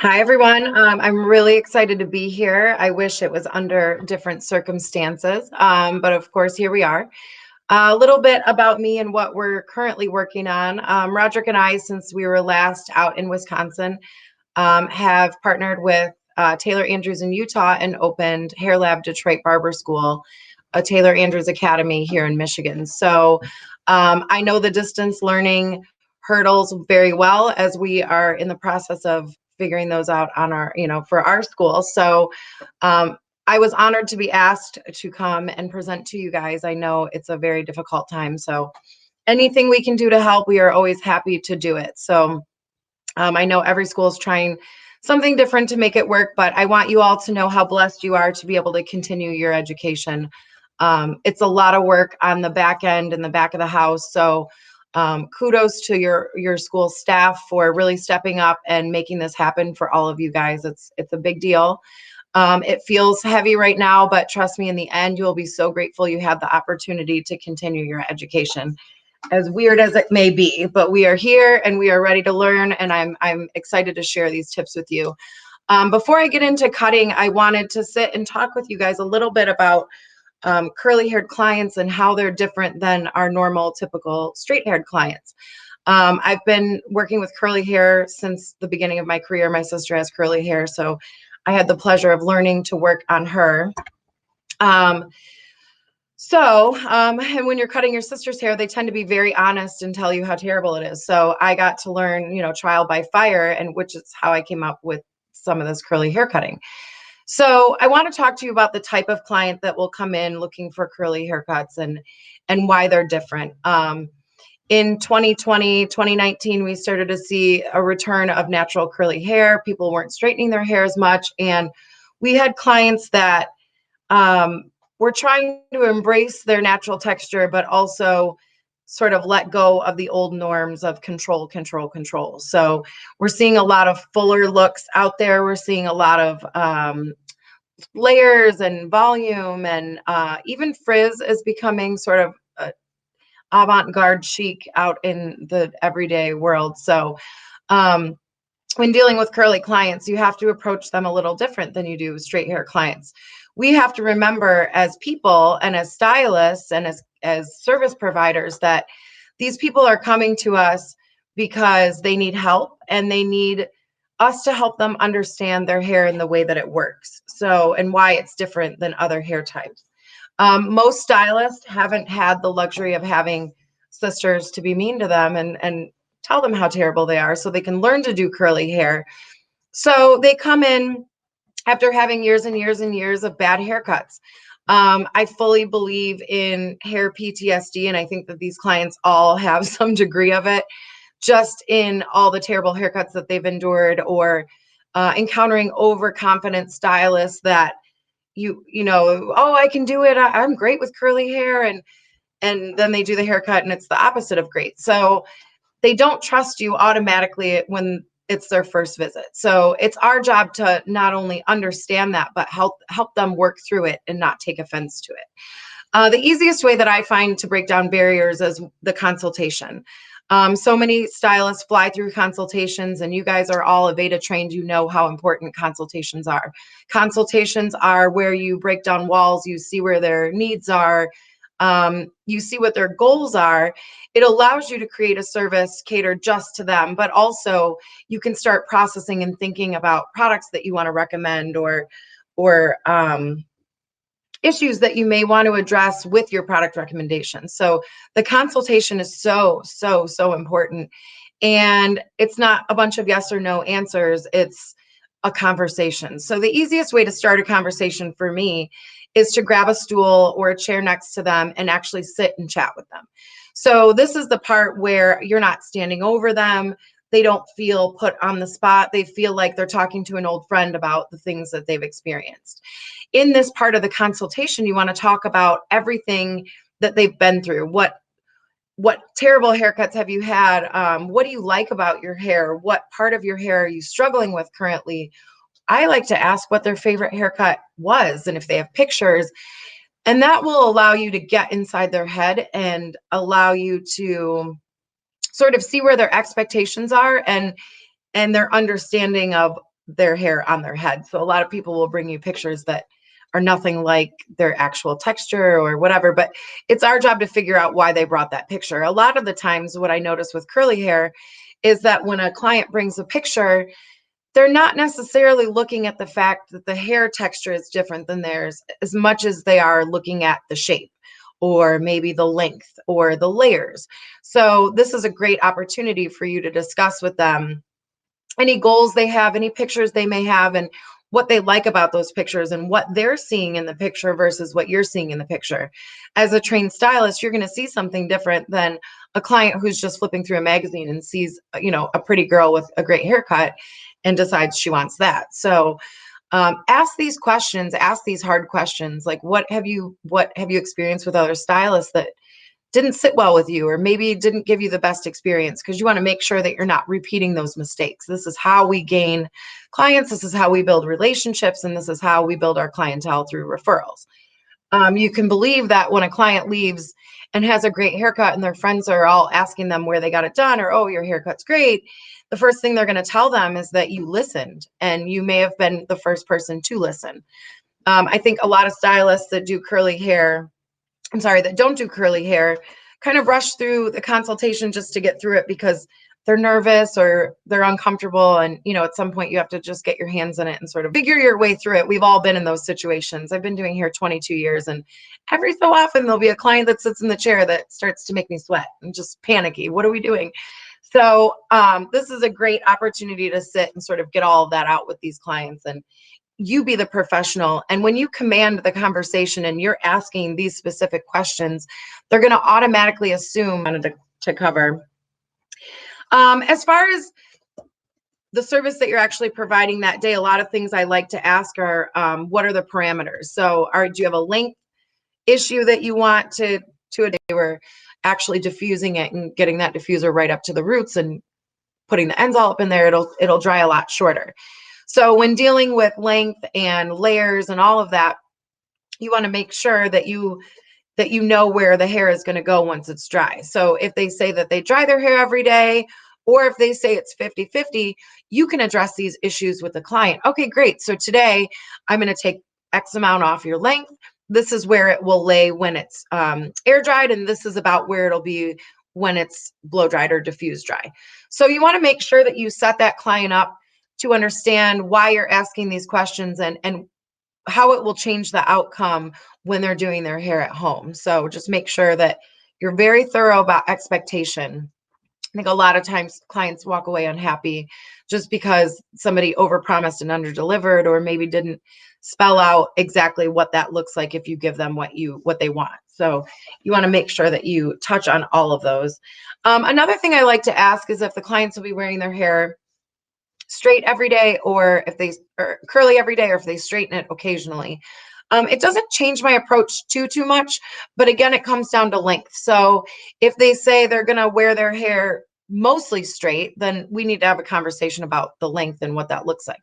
Hi, everyone. I'm really excited to be here. I wish it was under different circumstances, but of course, here we are. A little bit about me and what we're currently working on. Roderick and I, since we were last out in Wisconsin, have partnered with Taylor Andrews in Utah and opened Hair Lab Detroit Barber School, a Taylor Andrews Academy here in Michigan. So I know the distance learning hurdles very well as we are in the process of figuring those out on our, for our school. So um, I was honored to be asked to come and present to you guys. I know it's a very difficult time. So anything we can do to help, we are always happy to do it. So I know every school is trying something different to make it work, but I want you all to know how blessed you are to be able to continue your education. It's a lot of work on the back end and the back of the house. So kudos to your school staff for really stepping up and making this happen for all of you guys. It's a big deal. It feels heavy right now, but trust me, in the end, you'll be so grateful you had the opportunity to continue your education, as weird as it may be. But we are here and we are ready to learn, and I'm excited to share these tips with you. Before I get into cutting, I wanted to sit and talk with you guys a little bit about curly-haired clients and how they're different than our normal, typical straight-haired clients. I've been working with curly hair since the beginning of my career. My sister has curly hair, so I had the pleasure of learning to work on her. And when you're cutting your sister's hair, they tend to be very honest and tell you how terrible it is. So I got to learn, trial by fire, and which is how I came up with some of this curly hair cutting. So I want to talk to you about the type of client that will come in looking for curly haircuts and why they're different. In 2020, 2019, we started to see a return of natural curly hair. People weren't straightening their hair as much. And we had clients that were trying to embrace their natural texture, but also sort of let go of the old norms of control, control, control. So we're seeing a lot of fuller looks out there. We're seeing a lot of layers and volume, and even frizz is becoming sort of avant-garde chic out in the everyday world. So when dealing with curly clients, you have to approach them a little different than you do with straight hair clients. We have to remember as people and as stylists and as service providers that these people are coming to us because they need help and they need us to help them understand their hair and the way that it works. So, and why it's different than other hair types. Most stylists haven't had the luxury of having sisters to be mean to them and tell them how terrible they are so they can learn to do curly hair. So they come in after having years and years and years of bad haircuts. I fully believe in hair PTSD, and I think that these clients all have some degree of it, just in all the terrible haircuts that they've endured, or encountering overconfident stylists that oh, I can do it. I'm great with curly hair, and then they do the haircut and it's the opposite of great. So they don't trust you automatically when it's their first visit. So it's our job to not only understand that, but help them work through it and not take offense to it. The easiest way that I find to break down barriers is the consultation. So many stylists fly through consultations, and you guys are all Aveda trained. You know how important consultations are. Consultations are where you break down walls, you see where their needs are, you see what their goals are. It allows you to create a service catered just to them, but also you can start processing and thinking about products that you want to recommend, or issues that you may want to address with your product recommendations. So the consultation is so, so, so important. And it's not a bunch of yes or no answers. It's a conversation. So the easiest way to start a conversation for me is to grab a stool or a chair next to them and actually sit and chat with them. So this is the part where you're not standing over them. They don't feel put on the spot. They feel like they're talking to an old friend about the things that they've experienced. In this part of the consultation, you want to talk about everything that they've been through. What terrible haircuts have you had? What do you like about your hair? What part of your hair are you struggling with currently? I like to ask what their favorite haircut was and if they have pictures. And that will allow you to get inside their head and allow you to sort of see where their expectations are and their understanding of their hair on their head. So a lot of people will bring you pictures that are nothing like their actual texture or whatever, but it's our job to figure out why they brought that picture. A lot of the times what I notice with curly hair is that when a client brings a picture, they're not necessarily looking at the fact that the hair texture is different than theirs as much as they are looking at the shape or maybe the length or the layers. So this is a great opportunity for you to discuss with them any goals they have, any pictures they may have, and what they like about those pictures and what they're seeing in the picture versus what you're seeing in the picture. As a trained stylist, you're going to see something different than a client who's just flipping through a magazine and sees, a pretty girl with a great haircut and decides she wants that. So ask these questions, ask these hard questions, like what have you experienced with other stylists that didn't sit well with you, or maybe didn't give you the best experience, because you want to make sure that you're not repeating those mistakes. This is how we gain clients. This is how we build relationships. And this is how we build our clientele through referrals. You can believe that when a client leaves and has a great haircut and their friends are all asking them where they got it done, or, oh, your haircut's great, the first thing they're going to tell them is that you listened, and you may have been the first person to listen. I think a lot of stylists that don't do curly hair kind of rush through the consultation just to get through it because they're nervous or they're uncomfortable. And, at some point you have to just get your hands in it and sort of figure your way through it. We've all been in those situations. I've been doing hair 22 years, and every so often there'll be a client that sits in the chair that starts to make me sweat and just panicky. What are we doing? So this is a great opportunity to sit and sort of get all of that out with these clients, and you be the professional. And when you command the conversation and you're asking these specific questions, they're going to automatically assume to cover. As far as the service that you're actually providing that day, a lot of things I like to ask are, what are the parameters? So do you have a length issue that you want to a day where actually diffusing it and getting that diffuser right up to the roots and putting the ends all up in there, it'll dry a lot shorter. So when dealing with length and layers and all of that, you want to make sure that you know where the hair is going to go once it's dry. So if they say that they dry their hair every day, or if they say it's 50-50, you can address these issues with the client. Okay, great. So today I'm going to take X amount off your length. This is where it will lay when it's air dried, and this is about where it'll be when it's blow dried or diffuse dry. So you want to make sure that you set that client up to understand why you're asking these questions and how it will change the outcome when they're doing their hair at home. So just make sure that you're very thorough about expectation. I think a lot of times clients walk away unhappy just because somebody overpromised and underdelivered, or maybe didn't spell out exactly what that looks like if you give them what they want. So you want to make sure that you touch on all of those. Another thing I like to ask is if the clients will be wearing their hair straight every day, or if they are curly every day, or if they straighten it occasionally. It doesn't change my approach too much, but again, it comes down to length. So if they say they're going to wear their hair mostly straight, then we need to have a conversation about the length and what that looks like.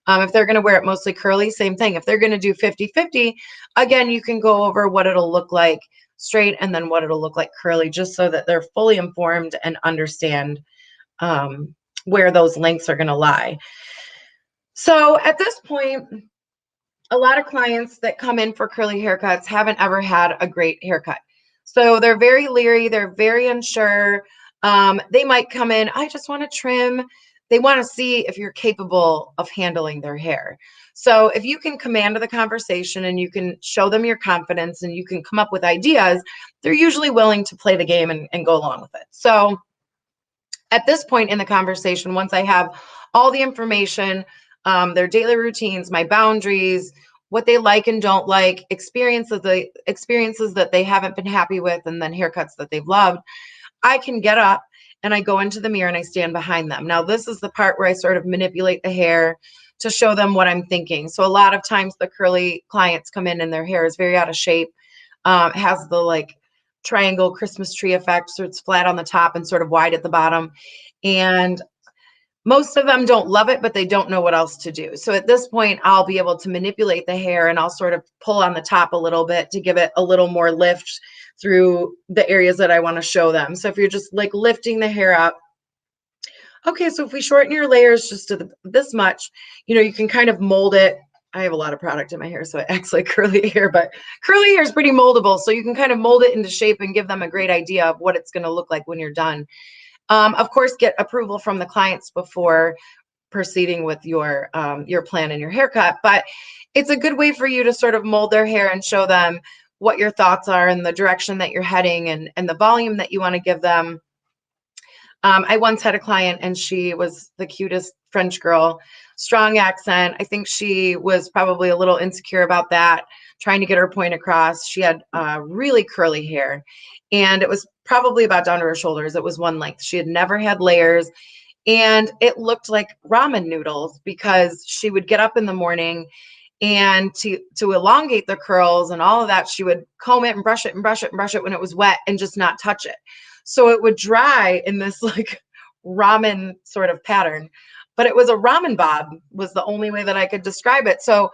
If they're going to wear it mostly curly, same thing. If they're going to do 50-50, again, you can go over what it'll look like straight and then what it'll look like curly, just so that they're fully informed and understand where those lengths are going to lie. So at this point, a lot of clients that come in for curly haircuts haven't ever had a great haircut. So they're very leery. They're very unsure. They might come in, I just want to trim. They want to see if you're capable of handling their hair. So if you can command the conversation and you can show them your confidence and you can come up with ideas, they're usually willing to play the game and go along with it. So at this point in the conversation, once I have all the information, their daily routines, my boundaries, what they like and don't like, experiences that they haven't been happy with, and then haircuts that they've loved, I can get up and I go into the mirror and I stand behind them. Now, this is the part where I sort of manipulate the hair to show them what I'm thinking. So a lot of times the curly clients come in and their hair is very out of shape, has the triangle Christmas tree effect, so it's flat on the top and sort of wide at the bottom. And most of them don't love it, but they don't know what else to do. So at this point, I'll be able to manipulate the hair and I'll sort of pull on the top a little bit to give it a little more lift through the areas that I want to show them. So if you're just lifting the hair up, Okay, so if we shorten your layers just to this much, you can kind of mold it. I have a lot of product in my hair, so it acts like curly hair, but curly hair is pretty moldable. So you can kind of mold it into shape and give them a great idea of what it's going to look like when you're done. Of course, get approval from the clients before proceeding with your plan and your haircut. But it's a good way for you to sort of mold their hair and show them what your thoughts are and the direction that you're heading and the volume that you want to give them. I once had a client and she was the cutest French girl, strong accent. I think she was probably a little insecure about that, trying to get her point across. She had really curly hair and it was probably about down to her shoulders. It was one length. She had never had layers and it looked like ramen noodles because she would get up in the morning and to elongate the curls and all of that, she would comb it and brush it and brush it and brush it when it was wet and just not touch it. So it would dry in this like ramen sort of pattern, but it was a ramen bob was the only way that I could describe it. So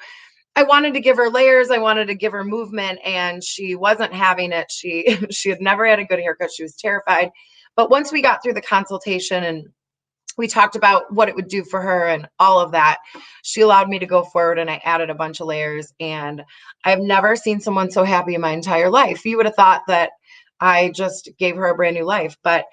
I wanted to give her layers. I wanted to give her movement and she wasn't having it. She had never had a good haircut. She was terrified. But once we got through the consultation and we talked about what it would do for her and all of that, she allowed me to go forward and I added a bunch of layers and I've never seen someone so happy in my entire life. You would have thought that I just gave her a brand new life, but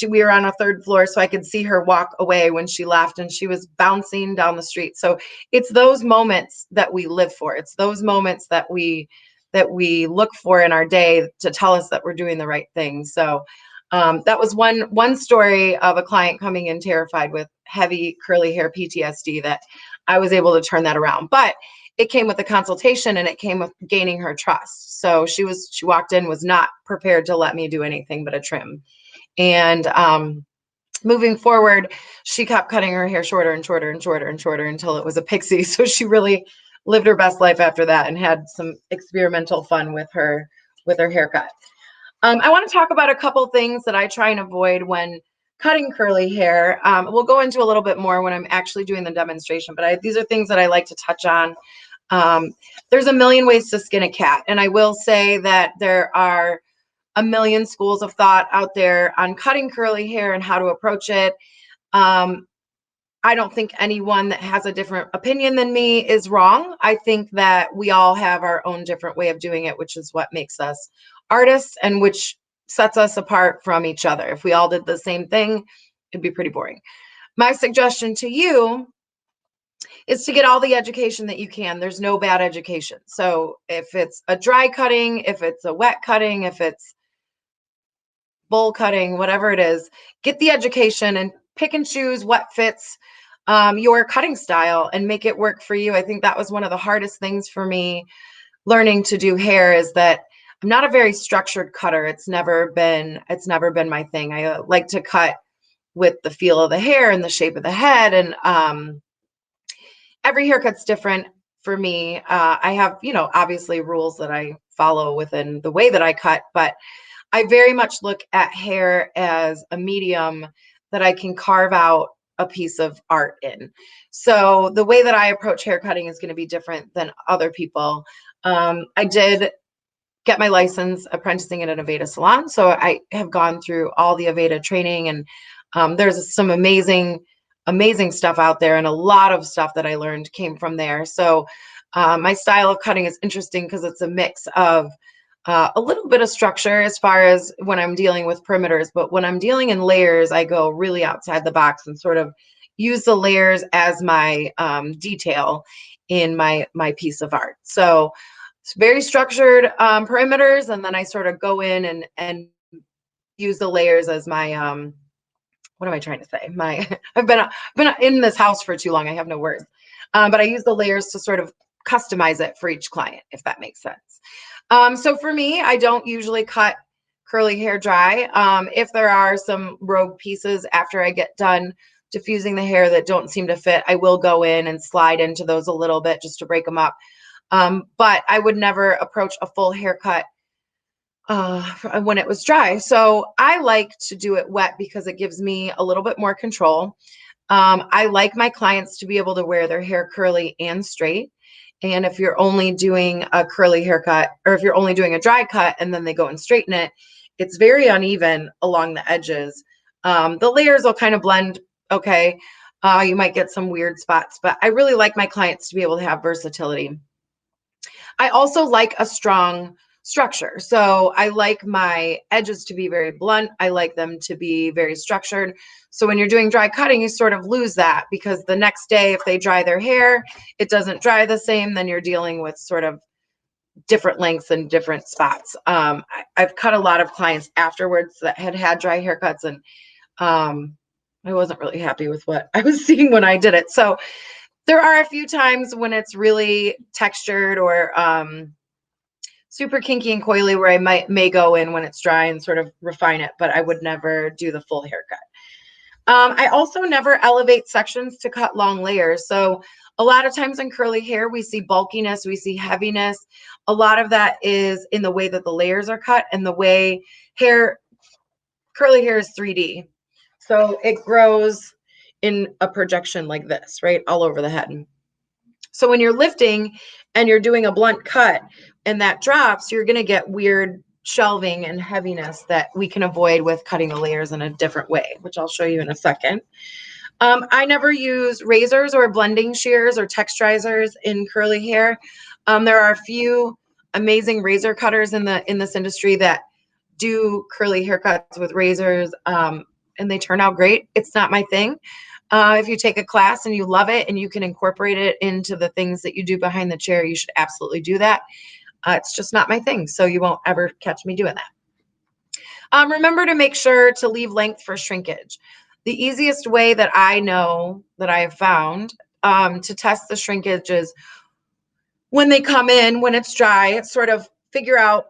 we were on a third floor so I could see her walk away when she left and she was bouncing down the street. So it's those moments that we live for. It's those moments that we look for in our day to tell us that we're doing the right thing. So that was one story of a client coming in terrified with heavy curly hair PTSD that I was able to turn that around. But it came with a consultation and it came with gaining her trust. So she walked in, was not prepared to let me do anything but a trim. And moving forward, she kept cutting her hair shorter and shorter and shorter and shorter until it was a pixie. So she really lived her best life after that and had some experimental fun with her haircut. I want to talk about a couple things that I try and avoid when cutting curly hair. We'll go into a little bit more when I'm actually doing the demonstration, but these are things that I like to touch on. There's a million ways to skin a cat, and I will say that there are a million schools of thought out there on cutting curly hair and how to approach it. I don't think anyone that has a different opinion than me is wrong. I think that we all have our own different way of doing it, which is what makes us artists and which sets us apart from each other. If we all did the same thing, it'd be pretty boring. My suggestion to you is to get all the education that you can. There's no bad education. So if it's a dry cutting, if it's a wet cutting, if it's bowl cutting, whatever it is, get the education and pick and choose what fits your cutting style and make it work for you. I think that was one of the hardest things for me learning to do hair is that I'm not a very structured cutter. It's never been my thing. I like to cut with the feel of the hair and the shape of the head. And every haircut's different for me. I have, obviously rules that I follow within the way that I cut, but I very much look at hair as a medium that I can carve out a piece of art in. So the way that I approach hair cutting is going to be different than other people. I did get my license apprenticing at an Aveda salon. So I have gone through all the Aveda training and there's some amazing stuff out there. And a lot of stuff that I learned came from there. So my style of cutting is interesting because it's a mix of a little bit of structure as far as when I'm dealing with perimeters, but when I'm dealing in layers, I go really outside the box and sort of use the layers as my detail in my piece of art. So it's very structured perimeters, and then I sort of go in and use the layers as my what am I trying to say? I've been in this house for too long. I have no words, but I use the layers to sort of customize it for each client, if that makes sense. So for me, I don't usually cut curly hair dry. If there are some rogue pieces after I get done diffusing the hair that don't seem to fit, I will go in and slide into those a little bit just to break them up. But I would never approach a full haircut when it was dry. So I like to do it wet because it gives me a little bit more control. I like my clients to be able to wear their hair curly and straight. And if you're only doing a curly haircut, or if you're only doing a dry cut and then they go and straighten it, it's very uneven along the edges. The layers will kind of blend Okay. You might get some weird spots, but I really like my clients to be able to have versatility. I also like a strong structure. So I like my edges to be very blunt. I like them to be very structured. So when you're doing dry cutting, you sort of lose that because the next day, if they dry their hair, it doesn't dry the same. Then you're dealing with sort of different lengths and different spots. I've cut a lot of clients afterwards that had dry haircuts, and I wasn't really happy with what I was seeing when I did it. So there are a few times when it's really textured or super kinky and coily where I may go in when it's dry and sort of refine it, but I would never do the full haircut. I also never elevate sections to cut long layers. So a lot of times in curly hair, we see bulkiness, we see heaviness. A lot of that is in the way that the layers are cut and the way curly hair is 3D. So it grows in a projection like this, right? All over the head. So when you're lifting and you're doing a blunt cut and that drops, you're going to get weird shelving and heaviness that we can avoid with cutting the layers in a different way, which I'll show you in a second. I never use razors or blending shears or texturizers in curly hair. There are a few amazing razor cutters in this industry that do curly haircuts with razors, and they turn out great. It's not my thing. If you take a class and you love it and you can incorporate it into the things that you do behind the chair, you should absolutely do that. It's just not my thing, so you won't ever catch me doing that. Remember to make sure to leave length for shrinkage. The easiest way that I know that I have found to test the shrinkage is when they come in, when it's dry, sort of figure out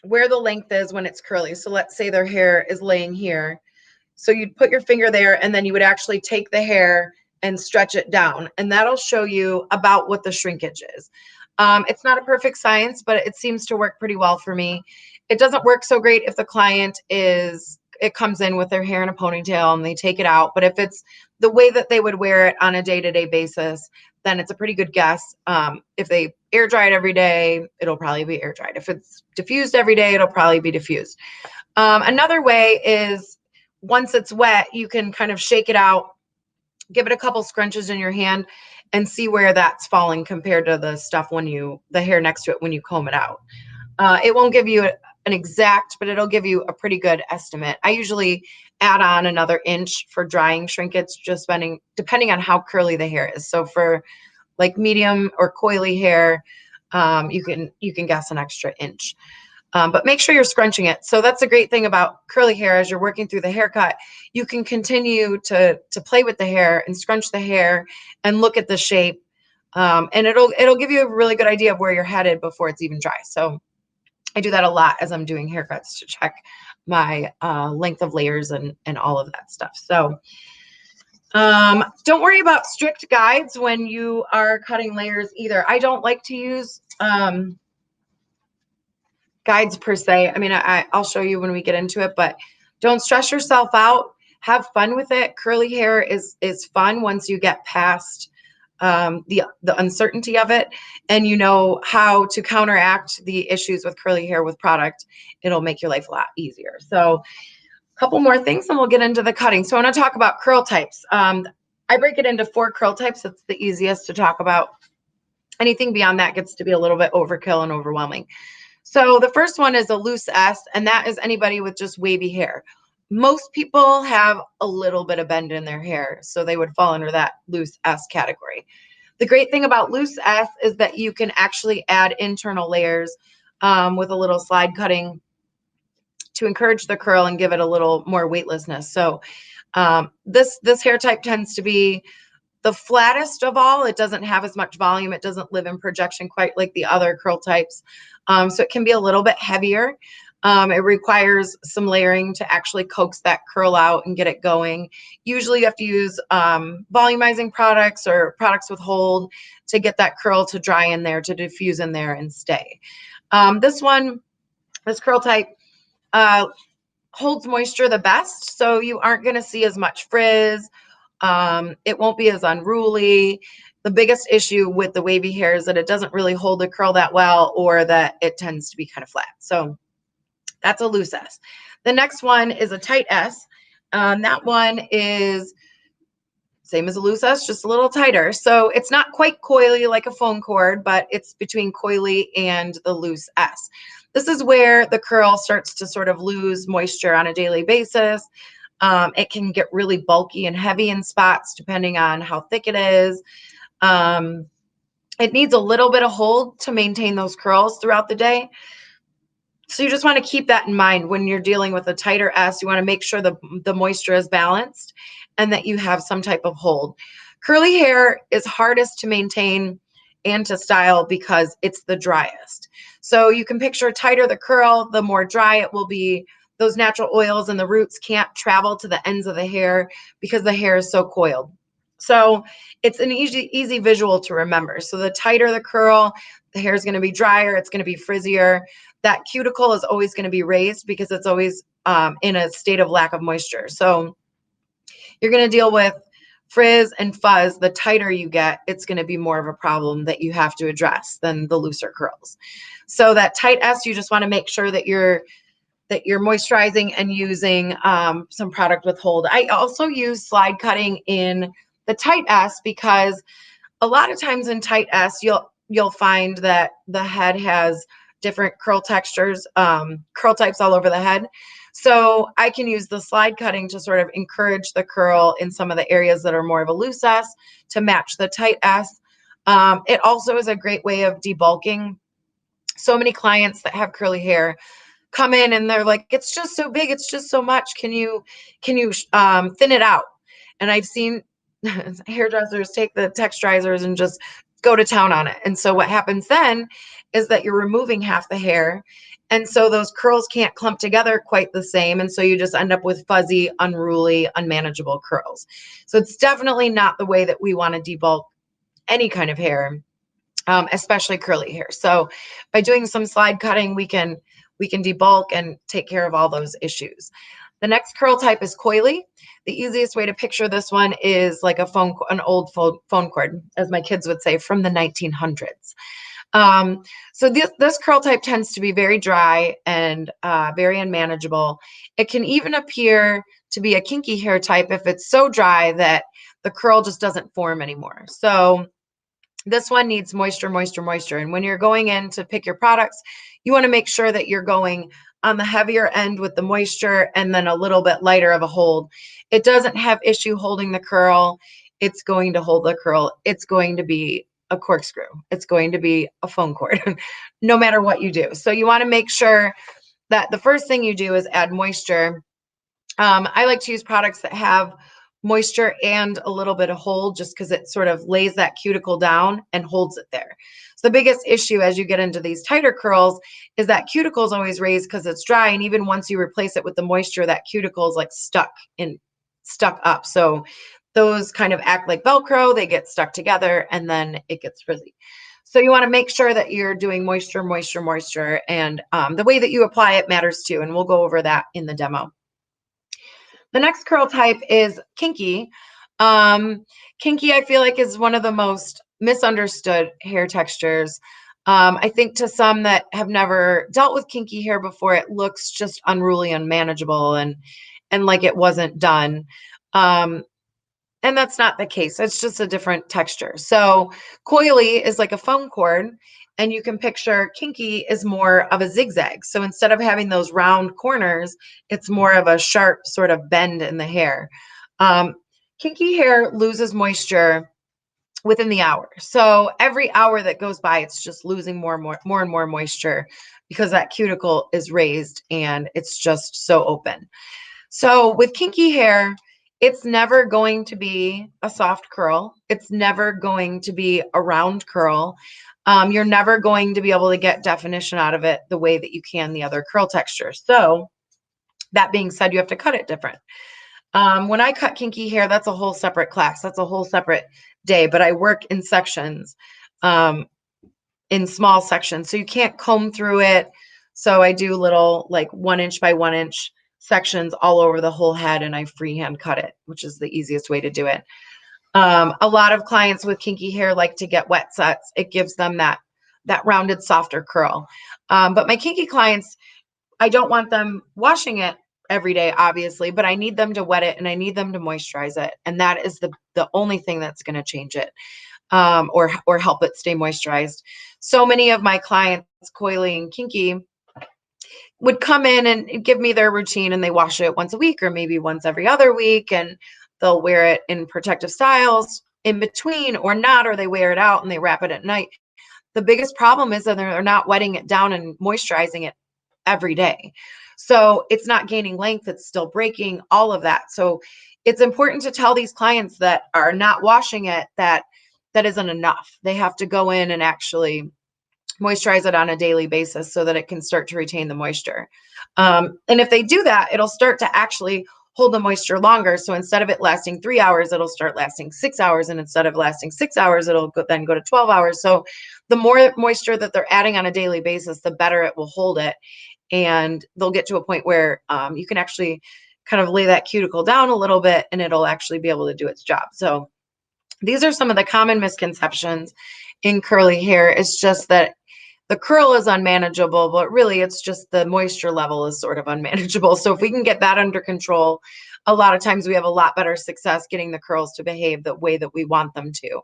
where the length is when it's curly. So let's say their hair is laying here. So you'd put your finger there and then you would actually take the hair and stretch it down. And that'll show you about what the shrinkage is. It's not a perfect science, but it seems to work pretty well for me. It doesn't work so great if the client it comes in with their hair in a ponytail and they take it out. But if it's the way that they would wear it on a day-to-day basis, then it's a pretty good guess. If they air dry it every day, it'll probably be air dried. If it's diffused every day, it'll probably be diffused. Another way is once it's wet, you can kind of shake it out, give it a couple scrunches in your hand and see where that's falling compared to the stuff the hair next to it when you comb it out. It won't give you an exact, but it'll give you a pretty good estimate. I usually add on another inch for drying shrinkage, just depending on how curly the hair is. So for like medium or coily hair, you can guess an extra inch. But make sure you're scrunching it. So that's a great thing about curly hair. As you're working through the haircut, you can continue to play with the hair and scrunch the hair and look at the shape. And it'll give you a really good idea of where you're headed before it's even dry. So I do that a lot as I'm doing haircuts to check my length of layers and all of that stuff. So don't worry about strict guides when you are cutting layers either. I don't like to use guides per se. I mean, I'll show you when we get into it, but don't stress yourself out. Have fun with it. Curly hair is fun once you get past the uncertainty of it and you know how to counteract the issues with curly hair with product. It'll make your life a lot easier. So a couple more things and we'll get into the cutting. So I want to talk about curl types. I break it into 4 curl types. It's the easiest to talk about. Anything beyond that gets to be a little bit overkill and overwhelming. So the first one is a loose S, and that is anybody with just wavy hair. Most people have a little bit of bend in their hair, so they would fall under that loose S category. The great thing about loose S is that you can actually add internal layers with a little slide cutting to encourage the curl and give it a little more weightlessness. So this hair type tends to be the flattest of all. It doesn't have as much volume. It doesn't live in projection quite like the other curl types. So it can be a little bit heavier. It requires some layering to actually coax that curl out and get it going. Usually you have to use volumizing products or products with hold to get that curl to dry in there, to diffuse in there and stay. This curl type holds moisture the best. So you aren't going to see as much frizz. It won't be as unruly. The biggest issue with the wavy hair is that it doesn't really hold the curl that well, or that it tends to be kind of flat. So that's a loose S. The next one is a tight S. That one is same as a loose S, just a little tighter. So it's not quite coily like a phone cord, but it's between coily and the loose S. This is where the curl starts to sort of lose moisture on a daily basis. It can get really bulky and heavy in spots depending on how thick it is. It needs a little bit of hold to maintain those curls throughout the day. So you just want to keep that in mind when you're dealing with a tighter S. You want to make sure the moisture is balanced and that you have some type of hold. Curly hair is hardest to maintain and to style because it's the driest. So you can picture tighter the curl, the more dry it will be. Those natural oils and the roots can't travel to the ends of the hair because the hair is so coiled. So it's an easy visual to remember. So the tighter the curl, the hair is going to be drier, it's going to be frizzier. That cuticle is always going to be raised because it's always in a state of lack of moisture. So you're going to deal with frizz and fuzz. The tighter you get, it's going to be more of a problem that you have to address than the looser curls. So that tight S, you just want to make sure that you're moisturizing and using some product with hold. I also use slide cutting in the tight S because a lot of times in tight S, you'll find that the head has different curl textures, curl types all over the head. So I can use the slide cutting to sort of encourage the curl in some of the areas that are more of a loose S to match the tight S. It also is a great way of debulking. So many clients that have curly hair come in and they're like, it's just so big, it's just so much. Can you thin it out? And I've seen hairdressers take the texturizers and just go to town on it. And so what happens then is that you're removing half the hair. And so those curls can't clump together quite the same. And so you just end up with fuzzy, unruly, unmanageable curls. So it's definitely not the way that we want to debulk any kind of hair, especially curly hair. So by doing some slide cutting, we can debulk and take care of all those issues. The next curl type is coily. The easiest way to picture this one is like an old phone cord, as my kids would say, from the 1900s. So this curl type tends to be very dry and very unmanageable. It can even appear to be a kinky hair type if it's so dry that the curl just doesn't form anymore. So this one needs moisture, moisture, moisture. And when you're going in to pick your products, you want to make sure that you're going on the heavier end with the moisture and then a little bit lighter of a hold. It doesn't have issue holding the curl. It's going to hold the curl. It's going to be a corkscrew. It's going to be a phone cord, no matter what you do. So you want to make sure that the first thing you do is add moisture. I like to use products that have moisture and a little bit of hold just because it sort of lays that cuticle down and holds it there. So the biggest issue as you get into these tighter curls is that cuticle is always raised because it's dry. And even once you replace it with the moisture, that cuticle is like stuck up. So those kind of act like Velcro, they get stuck together and then it gets frizzy. So you want to make sure that you're doing moisture, moisture, moisture. And the way that you apply it matters too. And we'll go over that in the demo. The next curl type is kinky. Kinky, I feel like, is one of the most misunderstood hair textures. I think to some that have never dealt with kinky hair before, it looks just unruly, unmanageable, and like it wasn't done. And that's not the case. It's just a different texture. So coily is like a phone cord. And you can picture kinky is more of a zigzag. So instead of having those round corners, it's more of a sharp sort of bend in the hair. Kinky hair loses moisture within the hour. So every hour that goes by, it's just losing more and more moisture because that cuticle is raised and it's just so open. So with kinky hair, it's never going to be a soft curl. It's never going to be a round curl. You're never going to be able to get definition out of it the way that you can the other curl textures. So that being said, you have to cut it different. When I cut kinky hair, that's a whole separate class. That's a whole separate day, but I work in sections, in small sections. So you can't comb through it. So I do little like 1 inch by 1 inch sections all over the whole head and I freehand cut it, which is the easiest way to do it. A lot of clients with kinky hair like to get wet sets. It gives them that rounded, softer curl. But my kinky clients, I don't want them washing it every day, obviously, but I need them to wet it and I need them to moisturize it. And that is the only thing that's going to change it, or help it stay moisturized. So many of my clients, coily and kinky, would come in and give me their routine, and they wash it once a week or maybe once every other week, and they'll wear it in protective styles in between or not, or they wear it out and they wrap it at night. The biggest problem is that they're not wetting it down and moisturizing it every day. So it's not gaining length, it's still breaking, all of that. So it's important to tell these clients that are not washing it that that isn't enough. They have to go in and actually moisturize it on a daily basis so that it can start to retain the moisture. And if they do that, it'll start to actually hold the moisture longer. So instead of it lasting 3 hours, it'll start lasting 6 hours. And instead of lasting 6 hours, it'll then go to 12 hours. So the more moisture that they're adding on a daily basis, the better it will hold it. And they'll get to a point where you can actually kind of lay that cuticle down a little bit and it'll actually be able to do its job. So these are some of the common misconceptions in curly hair. It's just that the curl is unmanageable, but really it's just the moisture level is sort of unmanageable. So if we can get that under control, a lot of times we have a lot better success getting the curls to behave the way that we want them to.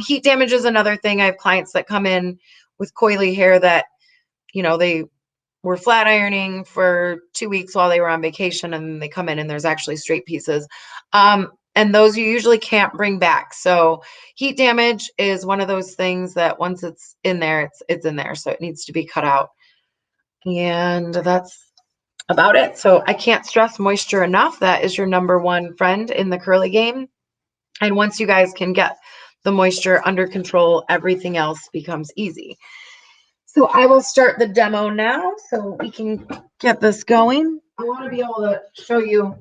Heat damage is another thing. I have clients that come in with coily hair that, they were flat ironing for 2 weeks while they were on vacation, and they come in and there's actually straight pieces. And those you usually can't bring back. So heat damage is one of those things that once it's in there, it's in there. So it needs to be cut out. And that's about it. So I can't stress moisture enough. That is your number one friend in the curly game. And once you guys can get the moisture under control, everything else becomes easy. So I will start the demo now so we can get this going. I want to be able to show you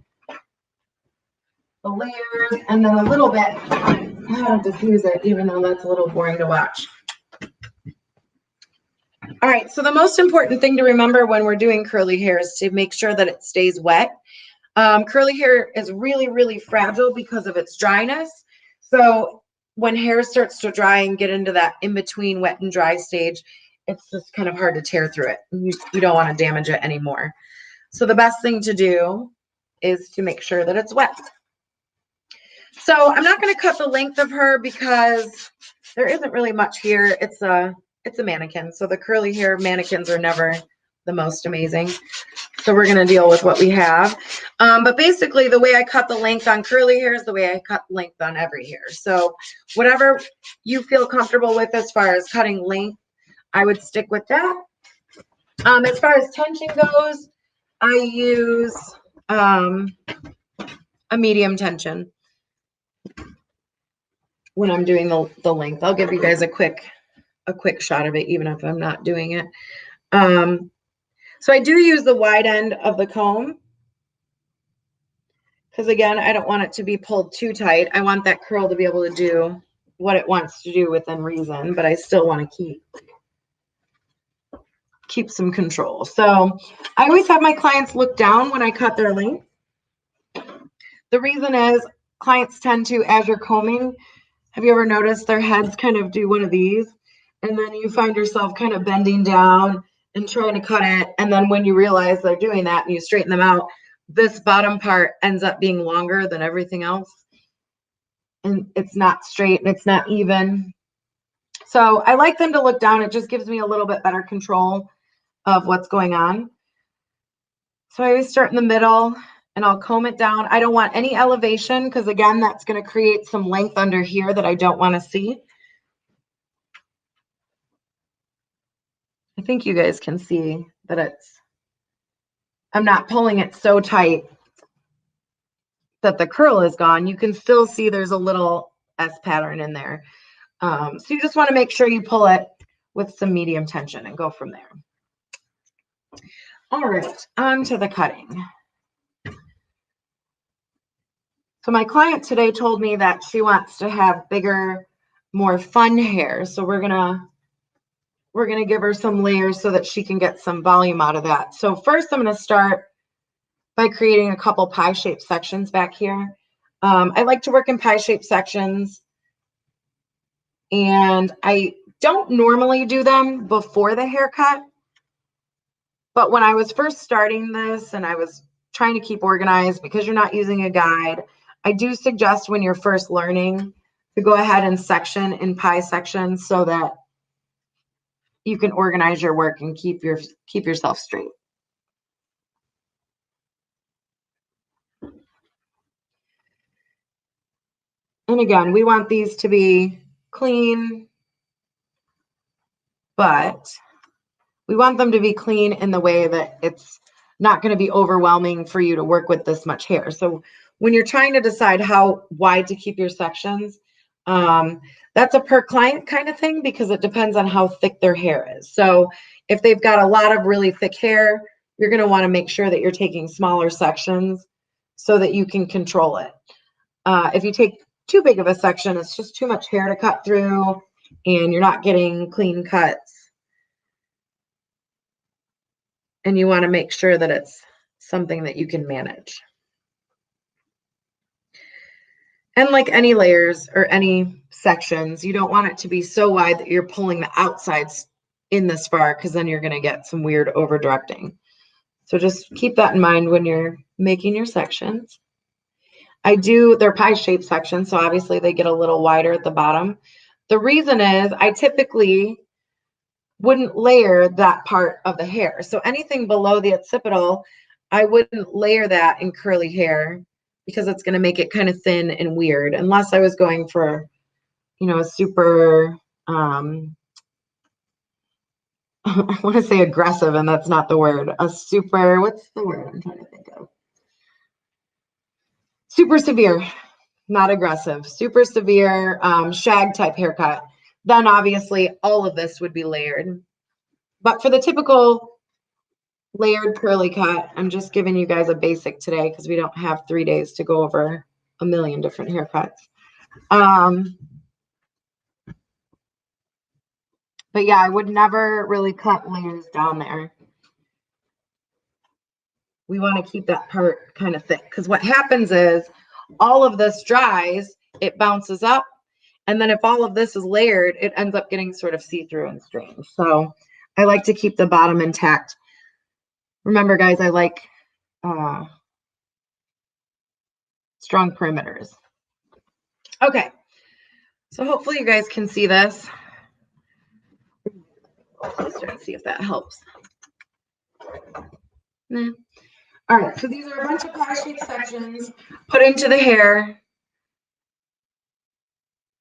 the layers and then a little bit how to diffuse it, even though that's a little boring to watch. All right, so the most important thing to remember when we're doing curly hair is to make sure that it stays wet. Curly hair is really, really fragile because of its dryness. So when hair starts to dry and get into that in-between wet and dry stage, it's just kind of hard to tear through it. You don't want to damage it anymore. So the best thing to do is to make sure that it's wet. So I'm not going to cut the length of her because there isn't really much here. It's a mannequin. So the curly hair mannequins are never the most amazing. So we're going to deal with what we have. But basically the way I cut the length on curly hair is the way I cut length on every hair. So whatever you feel comfortable with as far as cutting length, I would stick with that. As far as tension goes, I use a medium tension when I'm doing the length. I'll give you guys a quick shot of it, even if I'm not doing it. So I do use the wide end of the comb because, again, I don't want it to be pulled too tight. I want that curl to be able to do what it wants to do within reason, but I still want to keep some control. So I always have my clients look down when I cut their length. The reason is clients tend to, as you're combing, have you ever noticed their heads kind of do one of these? And then you find yourself kind of bending down and trying to cut it. And then when you realize they're doing that and you straighten them out, this bottom part ends up being longer than everything else. And it's not straight and it's not even. So I like them to look down. It just gives me a little bit better control of what's going on. So I always start in the middle and I'll comb it down. I don't want any elevation because, again, that's going to create some length under here that I don't want to see. I think you guys can see that I'm not pulling it so tight that the curl is gone. You can still see there's a little S pattern in there. So you just want to make sure you pull it with some medium tension and go from there. All right, on to the cutting. So my client today told me that she wants to have bigger, more fun hair. So we're gonna give her some layers so that she can get some volume out of that. So first I'm gonna start by creating a couple pie-shaped sections back here. I like to work in pie-shaped sections, and I don't normally do them before the haircut. But when I was first starting this and I was trying to keep organized because you're not using a guide, I do suggest when you're first learning to go ahead and section in pie sections so that you can organize your work and keep yourself straight. And again, we want these to be clean, but we want them to be clean in the way that it's not going to be overwhelming for you to work with this much hair. So when you're trying to decide how wide to keep your sections, that's a per client kind of thing because it depends on how thick their hair is. So if they've got a lot of really thick hair, you're going to want to make sure that you're taking smaller sections so that you can control it. If you take too big of a section, it's just too much hair to cut through and you're not getting clean cuts. And you want to make sure that it's something that you can manage. And like any layers or any sections, you don't want it to be so wide that you're pulling the outsides in this far because then you're going to get some weird over directing. So just keep that in mind when you're making your sections. They're pie-shaped sections, so obviously they get a little wider at the bottom. The reason is I typically wouldn't layer that part of the hair. So anything below the occipital, I wouldn't layer that in curly hair because it's going to make it kind of thin and weird, unless I was going for, a super, I want to say aggressive, and that's not the word. What's the word I'm trying to think of? Super severe, not aggressive, super severe shag type haircut. Then obviously all of this would be layered. But for the typical layered curly cut, I'm just giving you guys a basic today because we don't have 3 days to go over a million different haircuts. But yeah, I would never really cut layers down there. We want to keep that part kind of thick because what happens is all of this dries, it bounces up. And then if all of this is layered, it ends up getting sort of see-through and strange. So I like to keep the bottom intact. Remember, guys, I like strong perimeters. Okay, so hopefully you guys can see this. Let's try and see if that helps. Nah. All right, so these are a bunch of pie-shaped sections put into the hair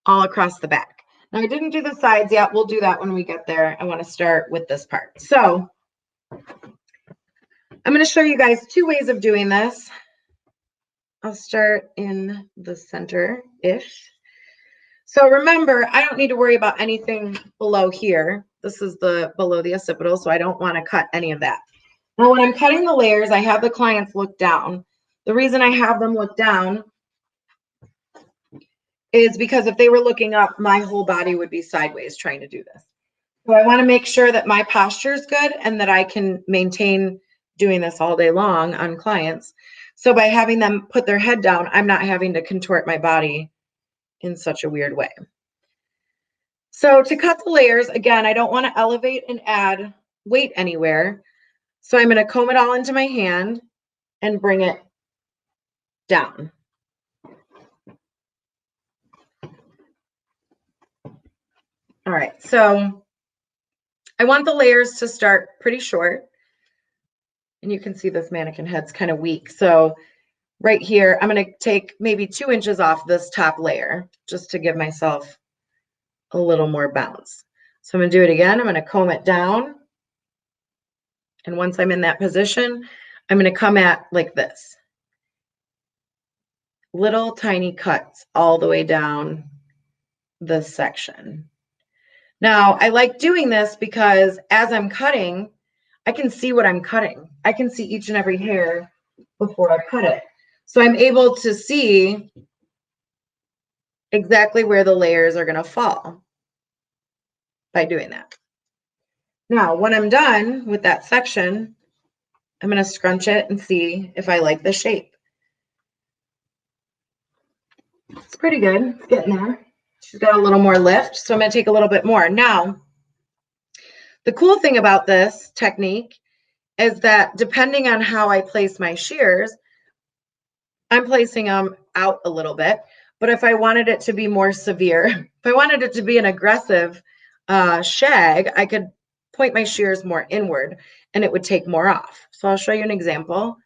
all across the back. Now, I didn't do the sides yet. We'll do that when we get there. I want to start with this part. So I'm going to show you guys 2 ways of doing this. I'll start in the center-ish. So remember, I don't need to worry about anything below here. This is below the occipital, so I don't want to cut any of that. Now, when I'm cutting the layers, I have the clients look down. The reason I have them look down is because if they were looking up, my whole body would be sideways trying to do this. So I want to make sure that my posture is good and that I can maintain doing this all day long on clients. So by having them put their head down, I'm not having to contort my body in such a weird way. So to cut the layers, again, I don't want to elevate and add weight anywhere. So I'm going to comb it all into my hand and bring it down. All right, so I want the layers to start pretty short. And you can see this mannequin head's kind of weak. So right here, I'm going to take maybe 2 inches off this top layer just to give myself a little more bounce. So I'm going to do it again. I'm going to comb it down. And once I'm in that position, I'm going to come at like this. Little tiny cuts all the way down this section. Now, I like doing this because as I'm cutting, I can see what I'm cutting. I can see each and every hair before I cut it. So I'm able to see exactly where the layers are going to fall by doing that. Now, when I'm done with that section, I'm going to scrunch it and see if I like the shape. It's pretty good. It's getting there. She's got a little more lift, so I'm going to take a little bit more. Now, the cool thing about this technique is that depending on how I place my shears, I'm placing them out a little bit. But if I wanted it to be more severe, if I wanted it to be an aggressive shag, I could point my shears more inward and it would take more off. So I'll show you an example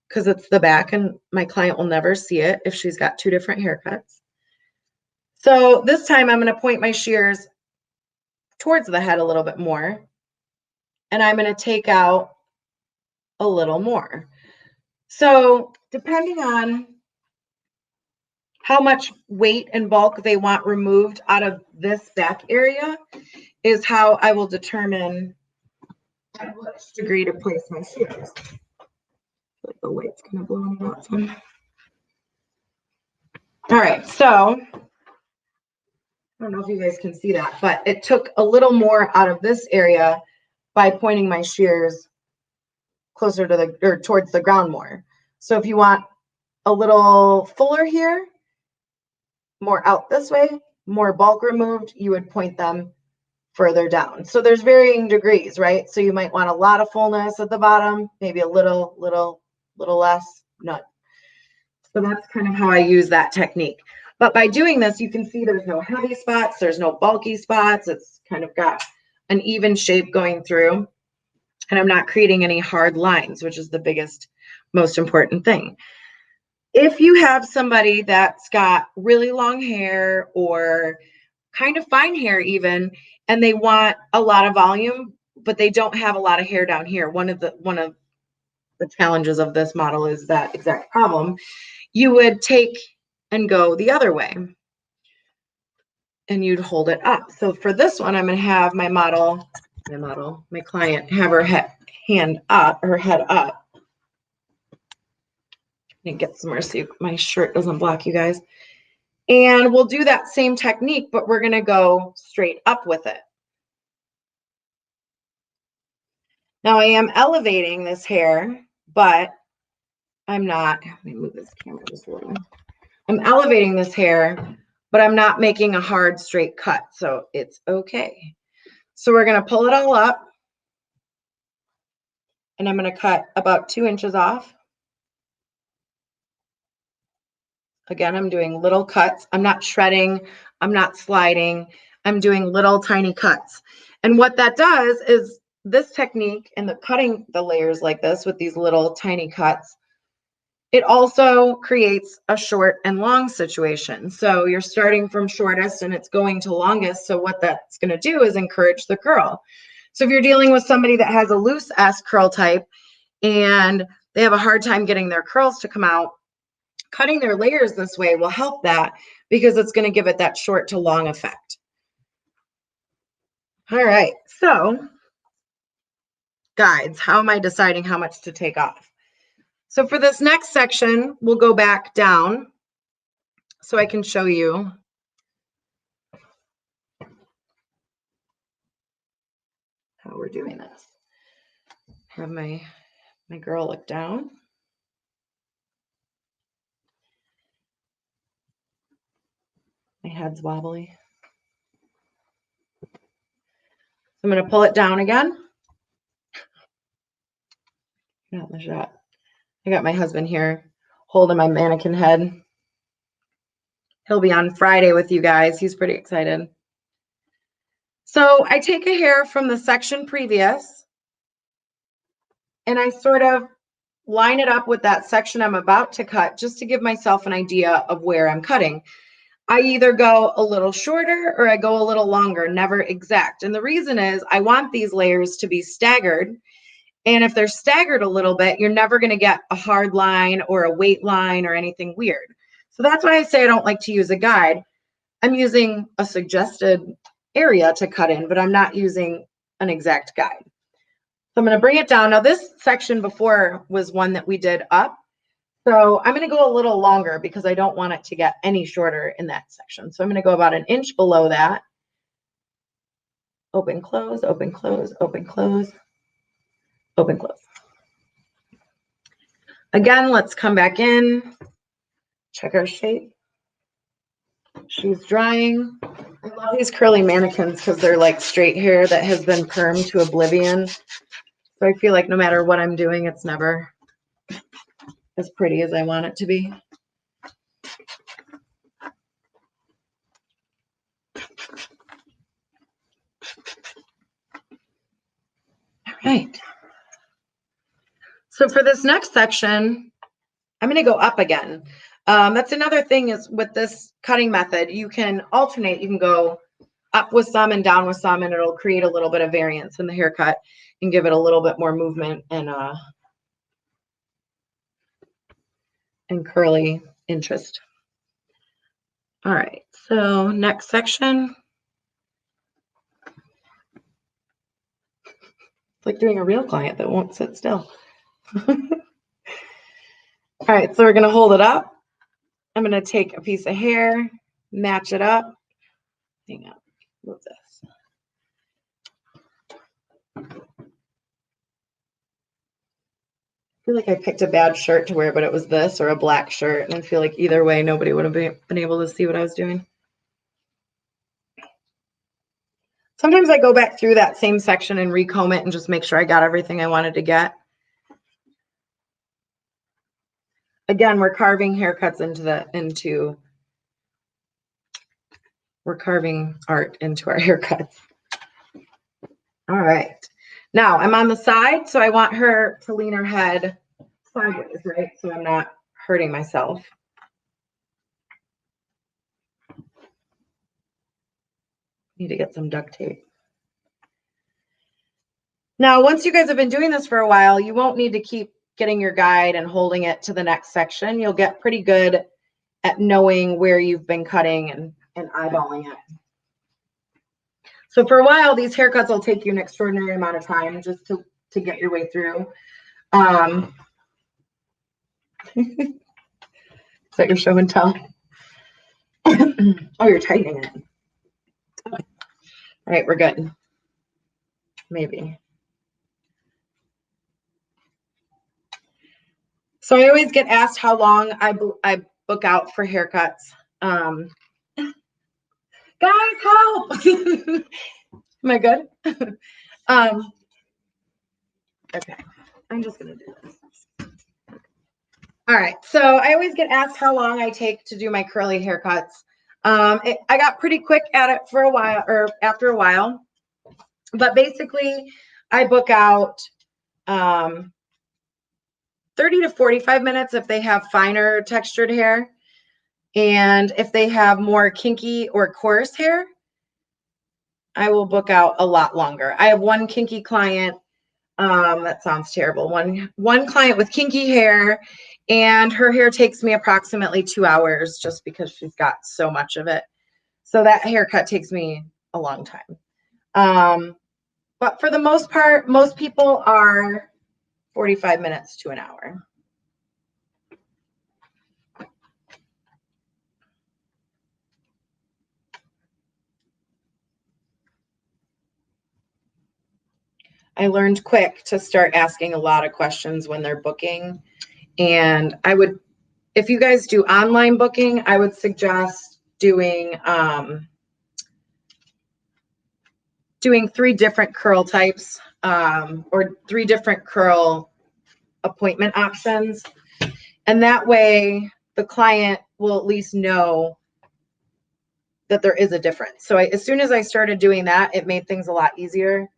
because it's the back and my client will never see it if she's got two different haircuts. So this time I'm going to point my shears towards the head a little bit more, and I'm going to take out a little more. So depending on how much weight and bulk they want removed out of this back area is how I will determine at which degree to place my shears. Like the light's kind of blowing out some. All right, so I don't know if you guys can see that, but it took a little more out of this area by pointing my shears closer to the, or towards the ground more. So if you want a little fuller here, more out this way, more bulk removed, you would point them further down. So there's varying degrees, right? So you might want a lot of fullness at the bottom, maybe a little less, none. So that's kind of how I use that technique. But by doing this, you can see there's no heavy spots, there's no bulky spots. It's kind of got an even shape going through. And I'm not creating any hard lines, which is the biggest, most important thing. If you have somebody that's got really long hair or kind of fine hair even, and they want a lot of volume, but they don't have a lot of hair down here, one of the challenges of this model is that exact problem. You would take and go the other way and you'd hold it up. So for this one, I'm going to have my client have her head up. And get somewhere so my shirt doesn't block you guys. And we'll do that same technique, but we're going to go straight up with it. Now I am elevating this hair, but I'm not. Let me move this camera just a little. I'm elevating this hair, but I'm not making a hard straight cut, so it's okay. So we're going to pull it all up, and I'm going to cut about 2 inches off. Again, I'm doing little cuts. I'm not shredding. I'm not sliding. I'm doing little tiny cuts. And what that does is this technique and the cutting the layers like this with these little tiny cuts, it also creates a short and long situation. So you're starting from shortest and it's going to longest. So what that's going to do is encourage the curl. So if you're dealing with somebody that has a loose S curl type and they have a hard time getting their curls to come out, cutting their layers this way will help that because it's going to give it that short to long effect. All right, so guides, how am I deciding how much to take off? So for this next section, we'll go back down so I can show you how we're doing this. Have my girl look down. My head's wobbly. I'm going to pull it down again. Not in the shot. I got my husband here holding my mannequin head. He'll be on Friday with you guys. He's pretty excited. So I take a hair from the section previous and I sort of line it up with that section I'm about to cut just to give myself an idea of where I'm cutting. I either go a little shorter or I go a little longer, never exact. And the reason is I want these layers to be staggered. And if they're staggered a little bit, you're never going to get a hard line or a weight line or anything weird. So that's why I say I don't like to use a guide. I'm using a suggested area to cut in, but I'm not using an exact guide. So I'm going to bring it down. Now this section before was one that we did up. So I'm going to go a little longer because I don't want it to get any shorter in that section. So I'm going to go about 1 inch below that. Open, close, open, close, open, close, open, close. Again, let's come back in, check our shape. She's drying. I love these curly mannequins because they're like straight hair that has been permed to oblivion. So I feel like no matter what I'm doing, it's never as pretty as I want it to be. All right. So for this next section, I'm going to go up again. That's another thing is with this cutting method, you can alternate. You can go up with some and down with some, and it'll create a little bit of variance in the haircut and give it a little bit more movement and curly interest. All right, so next section. It's like doing a real client that won't sit still. All right, so we're going to hold it up. I'm going to take a piece of hair, match it up. Hang on, move this. I feel like I picked a bad shirt to wear, but it was this or a black shirt. And I feel like either way, nobody would have been able to see what I was doing. Sometimes I go back through that same section and recomb it and just make sure I got everything I wanted to get. Again, we're carving haircuts we're carving art into our haircuts. All right. Now I'm on the side, so I want her to lean her head sideways, right? So I'm not hurting myself. Need to get some duct tape. Now, once you guys have been doing this for a while, you won't need to keep getting your guide and holding it to the next section. You'll get pretty good at knowing where you've been cutting and eyeballing it. So for a while, these haircuts will take you an extraordinary amount of time just to get your way through. Is that your show and tell? Oh, you're tightening it. All right, we're good. Maybe. So I always get asked how long I book out for haircuts. Guys, help! Am I good? Okay, I'm just gonna do this. All right, so I always get asked how long I take to do my curly haircuts. I got pretty quick at it for a while, or after a while, but basically I book out 30 to 45 minutes if they have finer textured hair. And if they have more kinky or coarse hair, I will book out a lot longer. I have one kinky client. That sounds terrible. One client with kinky hair, and her hair takes me approximately 2 hours just because she's got so much of it. So that haircut takes me a long time. But for the most part, most people are 45 minutes to an hour. I learned quick to start asking a lot of questions when they're booking. And I would, if you guys do online booking, I would suggest doing 3 different curl types or 3 different curl appointment options. And that way the client will at least know that there is a difference. So as soon as I started doing that, it made things a lot easier.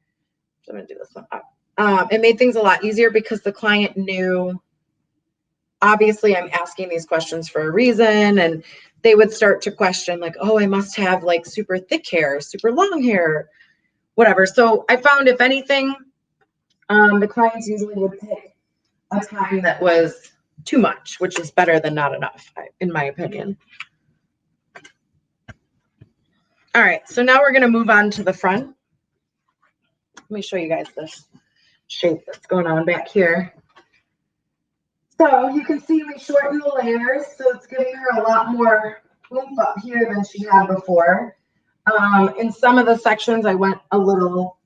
I'm going to do this one up. It made things a lot easier because the client knew, obviously I'm asking these questions for a reason, and they would start to question like, oh, I must have like super thick hair, super long hair, whatever. So I found if anything, the clients usually would pick a time that was too much, which is better than not enough, in my opinion. All right, so now we're going to move on to the front. Let me show you guys this shape that's going on back here. So you can see we shortened the layers, so it's giving her a lot more oomph up here than she had before. In some of the sections, I went a little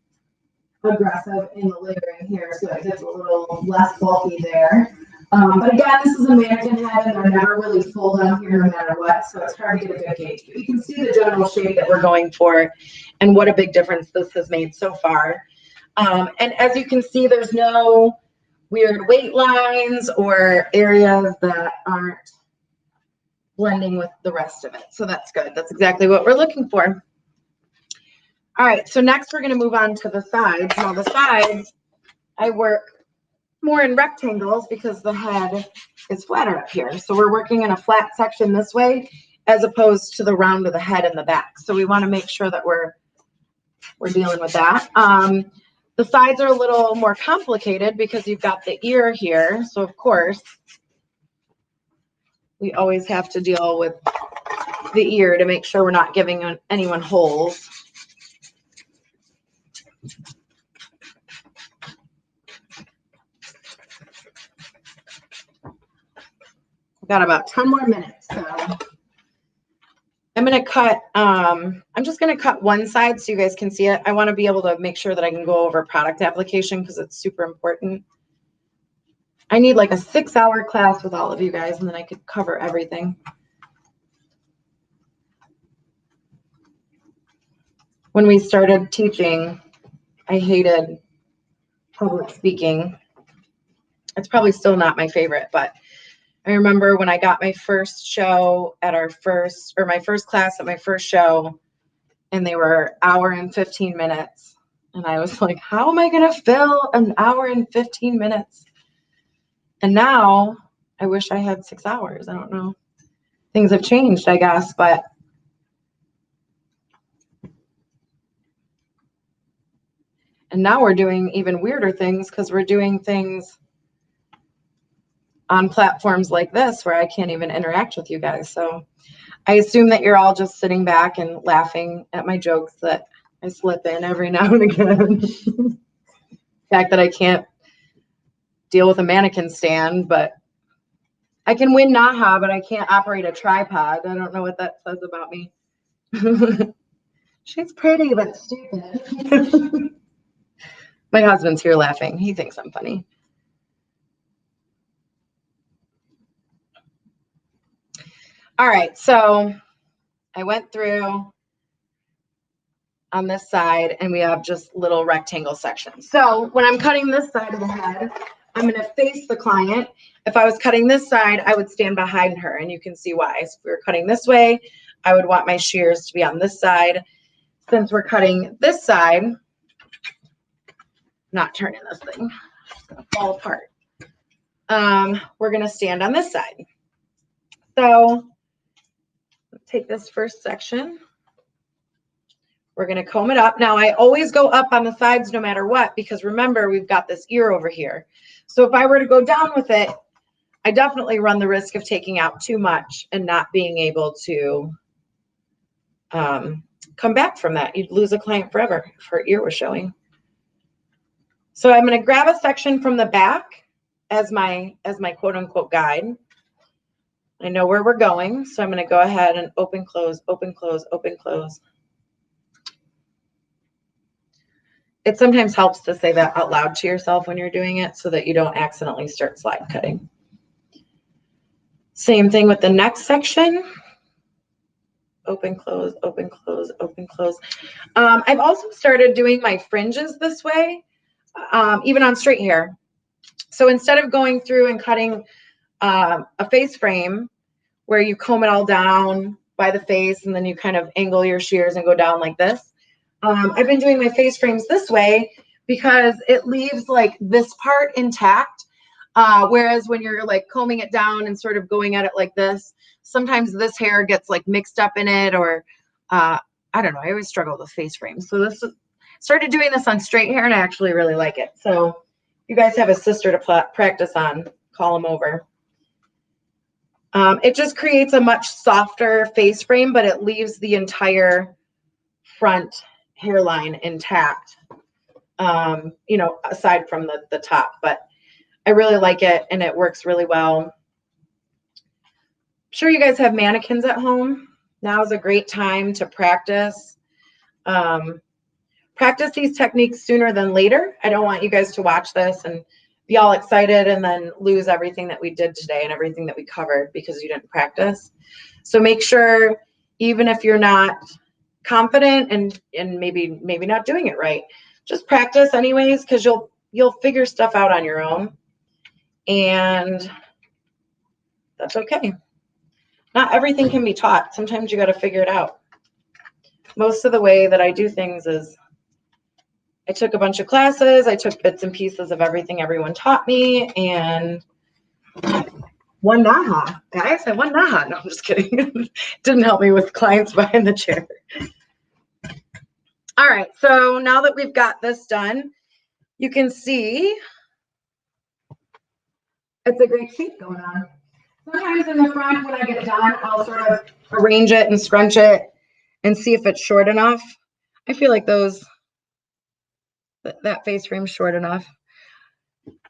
aggressive in the layering here, so it gets a little less bulky there. But again, this is a mannequin head, and they're never really full down here no matter what, so it's hard to get a good gauge. But you can see the general shape that we're going for and what a big difference this has made so far. And as you can see, there's no weird weight lines or areas that aren't blending with the rest of it. So that's good. That's exactly what we're looking for. All right, so next we're going to move on to the sides. Now the sides, I work more in rectangles because the head is flatter up here. So we're working in a flat section this way as opposed to the round of the head in the back. So we want to make sure that we're dealing with that. The sides are a little more complicated because you've got the ear here. So of course, we always have to deal with the ear to make sure we're not giving anyone holes. We've got about 10 more minutes. So I'm going to cut, I'm just going to cut one side so you guys can see it. I want to be able to make sure that I can go over product application because it's super important. I need like a 6-hour class with all of you guys and then I could cover everything. When we started teaching, I hated public speaking. It's probably still not my favorite, but I remember when I got my first show at my first class at my first show, and they were hour and 15 minutes. And I was like, how am I going to fill an hour and 15 minutes? And now I wish I had 6 hours. I don't know. Things have changed, I guess, but and now we're doing even weirder things because we're doing things on platforms like this where I can't even interact with you guys. So I assume that you're all just sitting back and laughing at my jokes that I slip in every now and again. The fact that I can't deal with a mannequin stand, but I can win Naha, but I can't operate a tripod. I don't know what that says about me. She's pretty, but stupid. My husband's here laughing. He thinks I'm funny. All right, so I went through on this side and we have just little rectangle sections. So when I'm cutting this side of the head, I'm going to face the client. If I was cutting this side, I would stand behind her and you can see why. So if we were cutting this way, I would want my shears to be on this side. Since we're cutting this side, not turning this thing, it's going to fall apart. We're going to stand on this side. So take this first section. We're going to comb it up. Now, I always go up on the sides no matter what, because remember, we've got this ear over here. So if I were to go down with it, I definitely run the risk of taking out too much and not being able to come back from that. You'd lose a client forever if her ear was showing. So I'm going to grab a section from the back as my quote unquote guide. I know where we're going, so I'm going to go ahead and open, close, open, close, open, close. It sometimes helps to say that out loud to yourself when you're doing it so that you don't accidentally start slide cutting. Same thing with the next section. Open, close, open, close, open, close. I've also started doing my fringes this way, even on straight hair. So instead of going through and cutting a face frame where you comb it all down by the face and then you kind of angle your shears and go down like this, I've been doing my face frames this way because it leaves like this part intact. Whereas when you're like combing it down and sort of going at it like this, sometimes this hair gets like mixed up in it, or I don't know. I always struggle with face frames. So started doing this on straight hair and I actually really like it. So if you guys have a sister to practice on, call them over. It just creates a much softer face frame, but it leaves the entire front hairline intact, you know, aside from the top. But I really like it and it works really well. I'm sure you guys have mannequins at home. Now is a great time to practice. Practice these techniques sooner than later. I don't want you guys to watch this and be all excited and then lose everything that we did today and everything that we covered because you didn't practice. So make sure, even if you're not confident and maybe not doing it right, just practice anyways, because you'll figure stuff out on your own, and that's okay. Not everything can be taught. Sometimes you got to figure it out. Most of the way that I do things is I took a bunch of classes, I took bits and pieces of everything everyone taught me, and one naha. Guys, I won naha. No, I'm just kidding. Didn't help me with clients behind the chair. All right, so now that we've got this done, you can see it's a great shape going on. Sometimes in the front, when I get it done, I'll sort of arrange it and scrunch it and see if it's short enough. I feel like that face frame's short enough.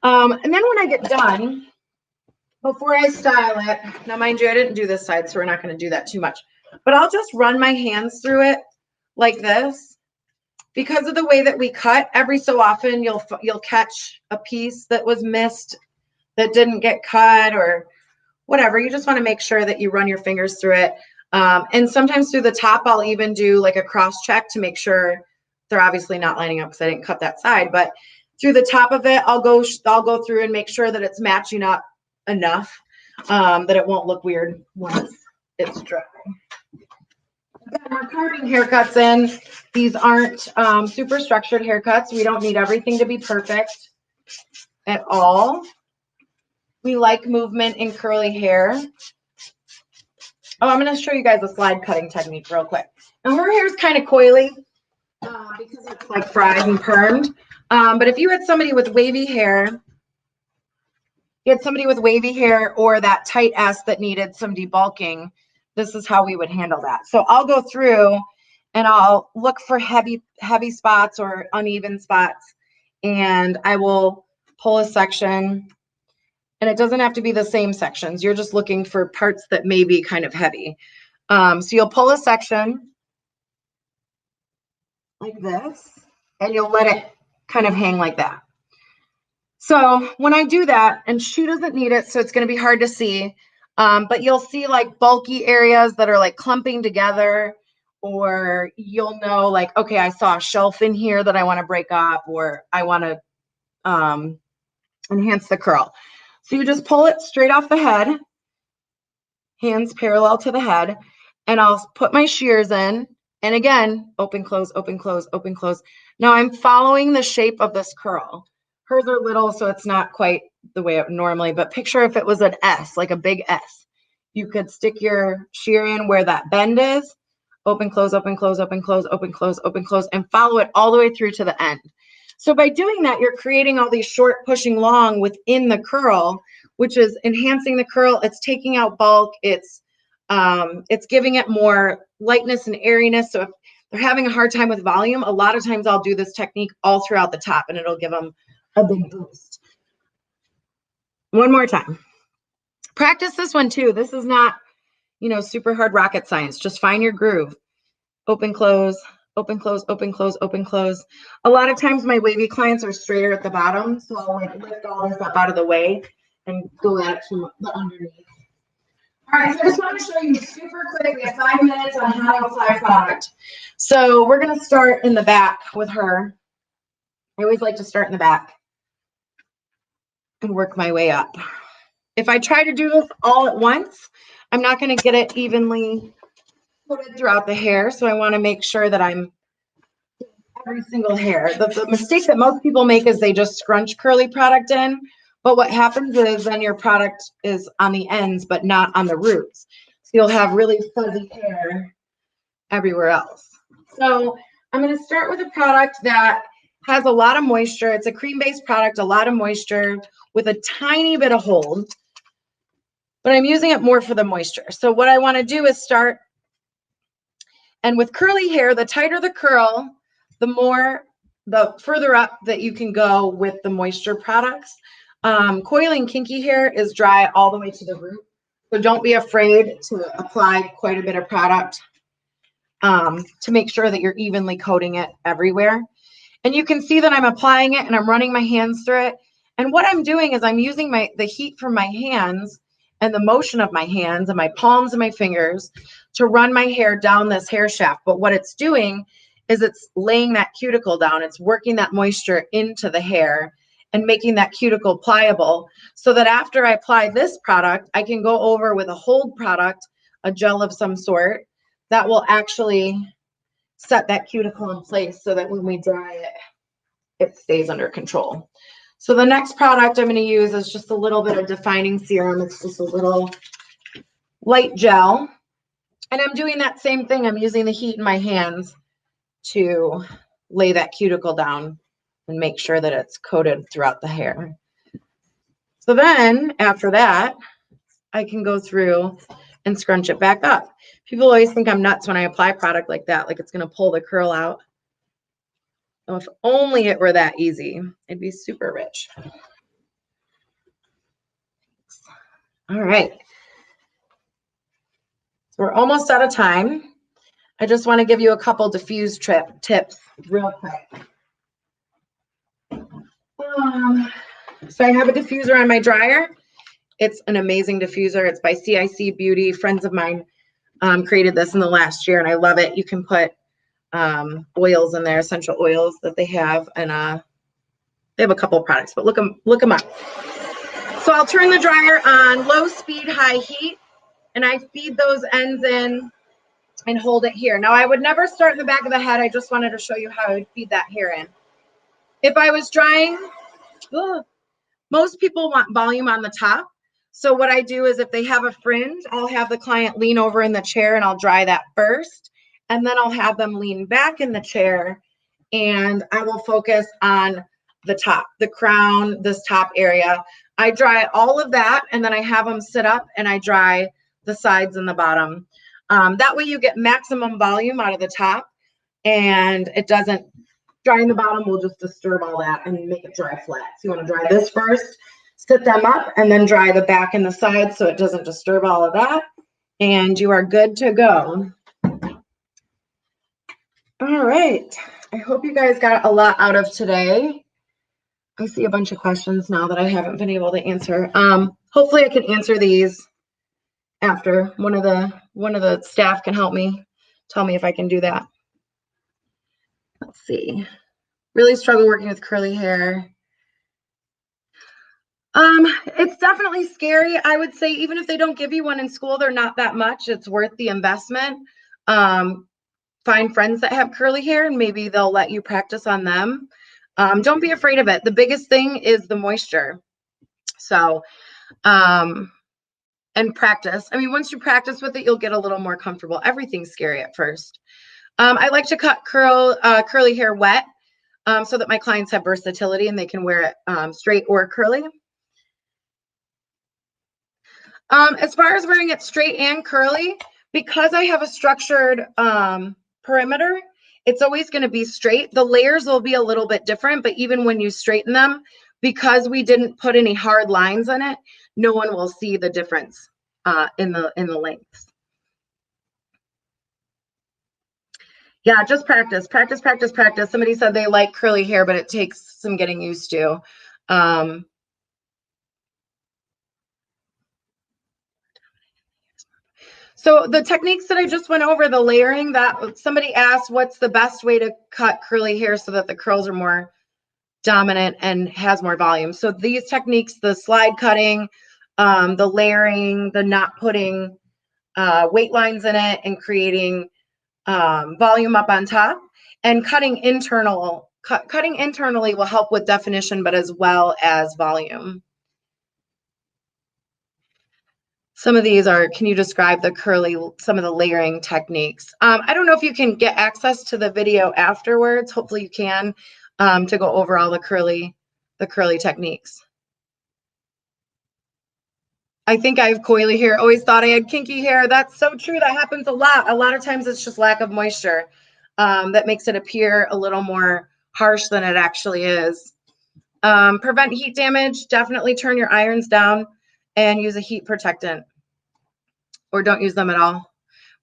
And then when I get done, before I style it, now mind you, I didn't do this side, so we're not going to do that too much, but I'll just run my hands through it like this. Because of the way that we cut, every so often you'll catch a piece that was missed, that didn't get cut or whatever. You just want to make sure that you run your fingers through it. And sometimes through the top, I'll even do like a cross check to make sure they're obviously not lining up because I didn't cut that side. But through the top of it, I'll go through and make sure that it's matching up enough that it won't look weird once it's dry. We're carving haircuts in. These aren't super structured haircuts. We don't need everything to be perfect at all. We like movement in curly hair. Oh, I'm going to show you guys a slide cutting technique real quick. Now her hair is kind of coily because it's like fried and permed. But if you had somebody with wavy hair, or that tight S that needed some debulking, this is how we would handle that. So I'll go through and I'll look for heavy spots or uneven spots, and I will pull a section. And it doesn't have to be the same sections. You're just looking for parts that may be kind of heavy. So you'll pull a section like this, and you'll let it kind of hang like that. So when I do that, and she doesn't need it, so it's going to be hard to see, but you'll see like bulky areas that are like clumping together, or you'll know like, okay, I saw a shelf in here that I want to break up, or I want to enhance the curl. So you just pull it straight off the head, hands parallel to the head, and I'll put my shears in. And again, open, close, open, close, open, close. Now I'm following the shape of this curl. Hers are little, so it's not quite the way it normally, but picture if it was an S, like a big S. You could stick your shear in where that bend is, open, close, open, close, open, close, open, close, open, close, and follow it all the way through to the end. So by doing that, you're creating all these short pushing long within the curl, which is enhancing the curl. It's taking out bulk. It's giving it more lightness and airiness. So if they're having a hard time with volume, a lot of times I'll do this technique all throughout the top, and it'll give them a big boost. One more time. Practice this one too. This is not, super hard rocket science. Just find your groove. Open, close, open, close, open, close, open, close. A lot of times my wavy clients are straighter at the bottom, so I'll like lift all this up out of the way and go at it from the underneath. All right, so I just want to show you super quick. We have 5 minutes on how to apply product. So we're going to start in the back with her. I always like to start in the back and work my way up. If I try to do this all at once, I'm not going to get it evenly put throughout the hair. So I want to make sure that I'm every single hair. The mistake that most people make is they just scrunch curly product in. But what happens is then your product is on the ends, but not on the roots. So you'll have really fuzzy hair everywhere else. So I'm going to start with a product that has a lot of moisture. It's a cream-based product, a lot of moisture with a tiny bit of hold. But I'm using it more for the moisture. So what I want to do is start, and with curly hair, the tighter the curl, the further up that you can go with the moisture products. Coiling kinky hair is dry all the way to the root. So don't be afraid to apply quite a bit of product to make sure that you're evenly coating it everywhere. And you can see that I'm applying it and I'm running my hands through it. And what I'm doing is I'm using the heat from my hands and the motion of my hands and my palms and my fingers to run my hair down this hair shaft. But what it's doing is it's laying that cuticle down. It's working that moisture into the hair and making that cuticle pliable so that after I apply this product, I can go over with a hold product, a gel of some sort that will actually set that cuticle in place so that when we dry it, it stays under control. So the next product I'm going to use is just a little bit of defining serum. It's just a little light gel. And I'm doing that same thing. I'm using the heat in my hands to lay that cuticle down and make sure that it's coated throughout the hair. So then after that, I can go through and scrunch it back up. People always think I'm nuts when I apply product like that, like it's going to pull the curl out. Oh, if only it were that easy, it'd be super rich. All right. So we're almost out of time. I just want to give you a couple diffuse tips real quick. So I have a diffuser on my dryer. It's an amazing diffuser. It's by CIC Beauty. Friends of mine created this in the last year, and I love it. You can put oils in there, essential oils that they have, and they have a couple of products, but look them up. So I'll turn the dryer on low speed, high heat, and I feed those ends in and hold it here. Now I would never start in the back of the head. I just wanted to show you how I would feed that hair in. If I was drying, most people want volume on the top. So what I do is if they have a fringe, I'll have the client lean over in the chair and I'll dry that first. And then I'll have them lean back in the chair and I will focus on the top, the crown, this top area. I dry all of that and then I have them sit up and I dry the sides and the bottom. That way you get maximum volume out of the top and it doesn't, drying the bottom will just disturb all that and make it dry flat. So you want to dry this first, sit them up, and then dry the back and the sides so it doesn't disturb all of that. And you are good to go. All right. I hope you guys got a lot out of today. I see a bunch of questions now that I haven't been able to answer. Hopefully I can answer these after. One of the staff can help me, tell me if I can do that. Let's see. Really struggle working with curly hair. It's definitely scary. I would say even if they don't give you one in school, they're not that much. It's worth the investment. Find friends that have curly hair and maybe they'll let you practice on them. Don't be afraid of it. The biggest thing is the moisture. So, and practice. I mean, once you practice with it, you'll get a little more comfortable. Everything's scary at first. I like to cut curly hair wet so that my clients have versatility and they can wear it straight or curly. As far as wearing it straight and curly, because I have a structured perimeter, it's always going to be straight. The layers will be a little bit different, but even when you straighten them, because we didn't put any hard lines on it, no one will see the difference in the lengths. Yeah, just practice. Somebody said they like curly hair, but it takes some getting used to. So the techniques that I just went over, the layering, that somebody asked, what's the best way to cut curly hair so that the curls are more dominant and has more volume? So these techniques, the slide cutting, the layering, the not putting weight lines in it and creating volume up on top, and cutting internally will help with definition, but as well as volume. Some of these are, can you describe some of the layering techniques? I don't know if you can get access to the video afterwards. Hopefully you can, to go over all the curly techniques. I think I have coily hair. Always thought I had kinky hair. That's so true. That happens a lot. A lot of times it's just lack of moisture that makes it appear a little more harsh than it actually is. Prevent heat damage. Definitely turn your irons down and use a heat protectant, or don't use them at all.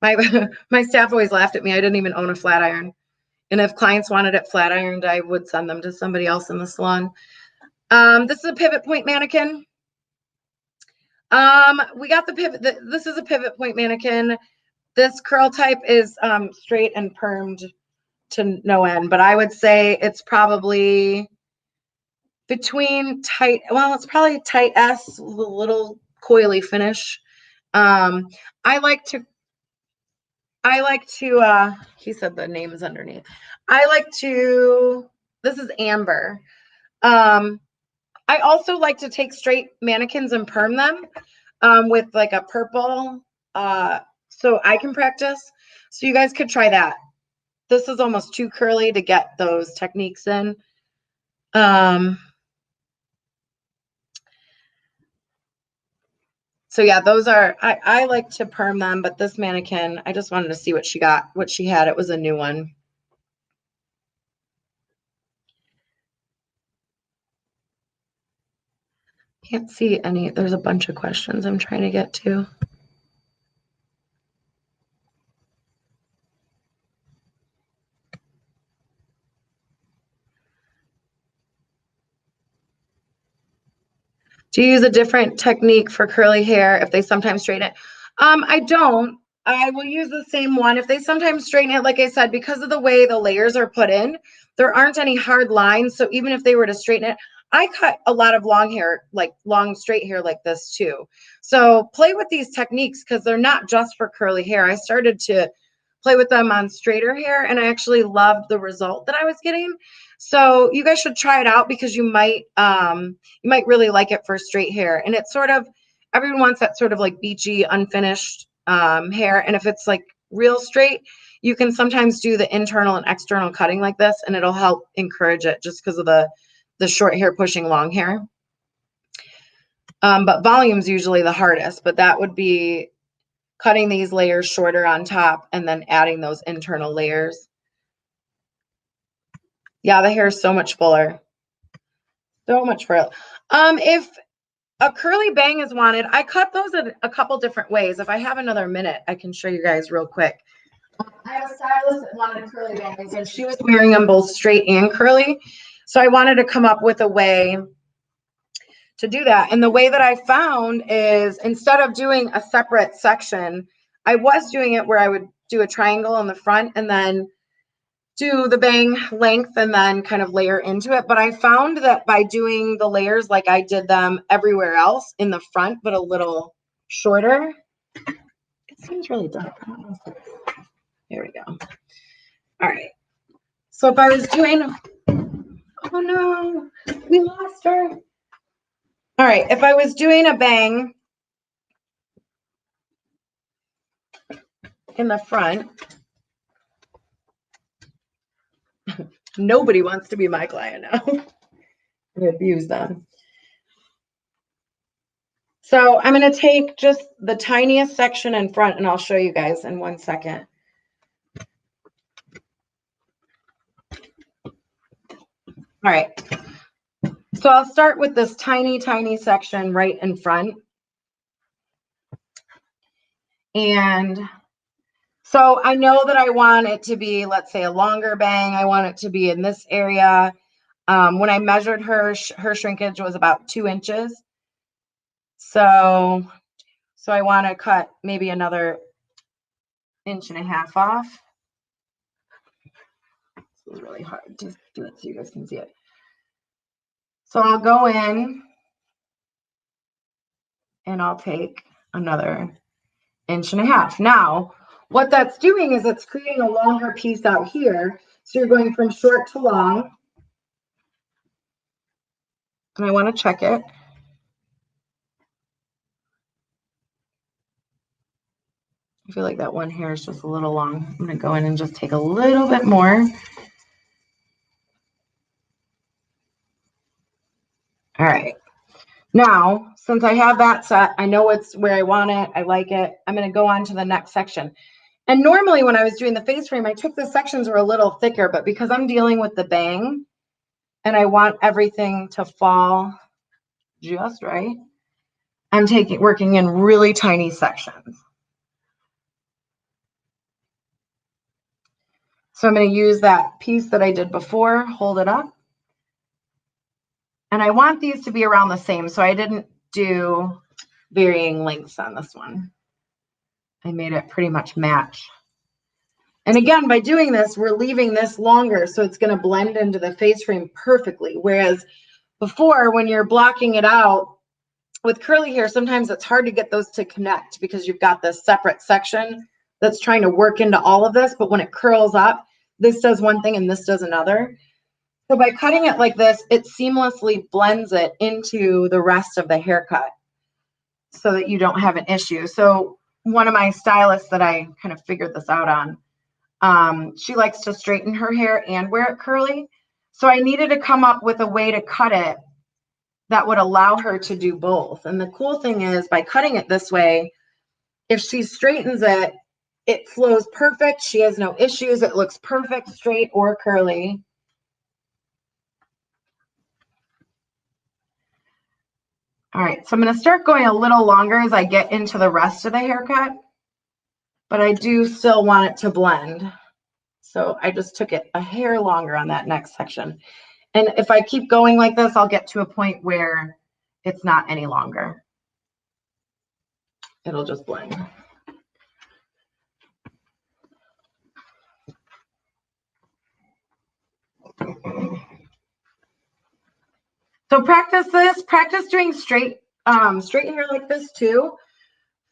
My staff always laughed at me. I didn't even own a flat iron. And if clients wanted it flat ironed, I would send them to somebody else in the salon. This is a pivot point mannequin. We got the pivot. This is a pivot point mannequin. This curl type is straight and permed to no end, but I would say it's probably between tight, well, it's probably tight S with a little coily finish. Um, I like to, he said the name is underneath. This is amber. I also like to take straight mannequins and perm them with like a purple, so I can practice. So you guys could try that. This is almost too curly to get those techniques in. So yeah, those are, I like to perm them, but this mannequin, I just wanted to see what she had. It was a new one. Can't see any, there's a bunch of questions I'm trying to get to. Do you use a different technique for curly hair if they sometimes straighten it? I don't. I will use the same one. If they sometimes straighten it, like I said, because of the way the layers are put in, there aren't any hard lines. So even if they were to straighten it, I cut a lot of long hair, like long straight hair like this too. So play with these techniques because they're not just for curly hair. I started to play with them on straighter hair and I actually loved the result that I was getting. So you guys should try it out because you might really like it for straight hair. And it's sort of, everyone wants that sort of like beachy, unfinished hair. And if it's like real straight, you can sometimes do the internal and external cutting like this, and it'll help encourage it just because of the short hair pushing long hair. But volume's usually the hardest, but that would be cutting these layers shorter on top and then adding those internal layers. Yeah, the hair is so much fuller. So much fuller. If a curly bang is wanted, I cut those a couple different ways. If I have another minute, I can show you guys real quick. I have a stylist that wanted curly bangs, and she was wearing them both straight and curly. So I wanted to come up with a way to do that. And the way that I found is instead of doing a separate section, I was doing it where I would do a triangle on the front and then do the bang length and then kind of layer into it. But I found that by doing the layers like I did them everywhere else in the front, but a little shorter, it seems really dark. I don't know if it's, there we go. All right. So if I was doing, oh no, we lost her. All right. If I was doing a bang in the front, nobody wants to be my client now. I abuse them. So I'm going to take just the tiniest section in front and I'll show you guys in 1 second. All right. So I'll start with this tiny, tiny section right in front. And so I know that I want it to be, let's say, a longer bang. I want it to be in this area. When I measured her shrinkage was about 2 inches. So I want to cut maybe another 1.5 inches off. This is really hard to do it so you guys can see it. So I'll go in and I'll take another 1.5 inches. Now, what that's doing is it's creating a longer piece out here. So you're going from short to long. And I want to check it. I feel like that one hair is just a little long. I'm going to go in and just take a little bit more. All right. Now, since I have that set, I know it's where I want it. I like it. I'm going to go on to the next section. And normally when I was doing the face frame, I took the sections were a little thicker, but because I'm dealing with the bang and I want everything to fall just right, I'm working in really tiny sections. So I'm going to use that piece that I did before, hold it up. And I want these to be around the same. So I didn't do varying lengths on this one. I made it pretty much match. And again, by doing this, we're leaving this longer, so it's going to blend into the face frame perfectly. Whereas before, when you're blocking it out with curly hair, sometimes it's hard to get those to connect because you've got this separate section that's trying to work into all of this. But when it curls up, this does one thing and this does another. So by cutting it like this, it seamlessly blends it into the rest of the haircut so that you don't have an issue. So one of my stylists that I kind of figured this out on, she likes to straighten her hair and wear it curly. So I needed to come up with a way to cut it that would allow her to do both. And the cool thing is, by cutting it this way, if she straightens it, it flows perfect. She has no issues. It looks perfect, straight or curly. All right, so I'm going to start going a little longer as I get into the rest of the haircut, but I do still want it to blend. So I just took it a hair longer on that next section. And if I keep going like this, I'll get to a point where it's not any longer. It'll just blend. So practice this, practice doing straight hair like this too,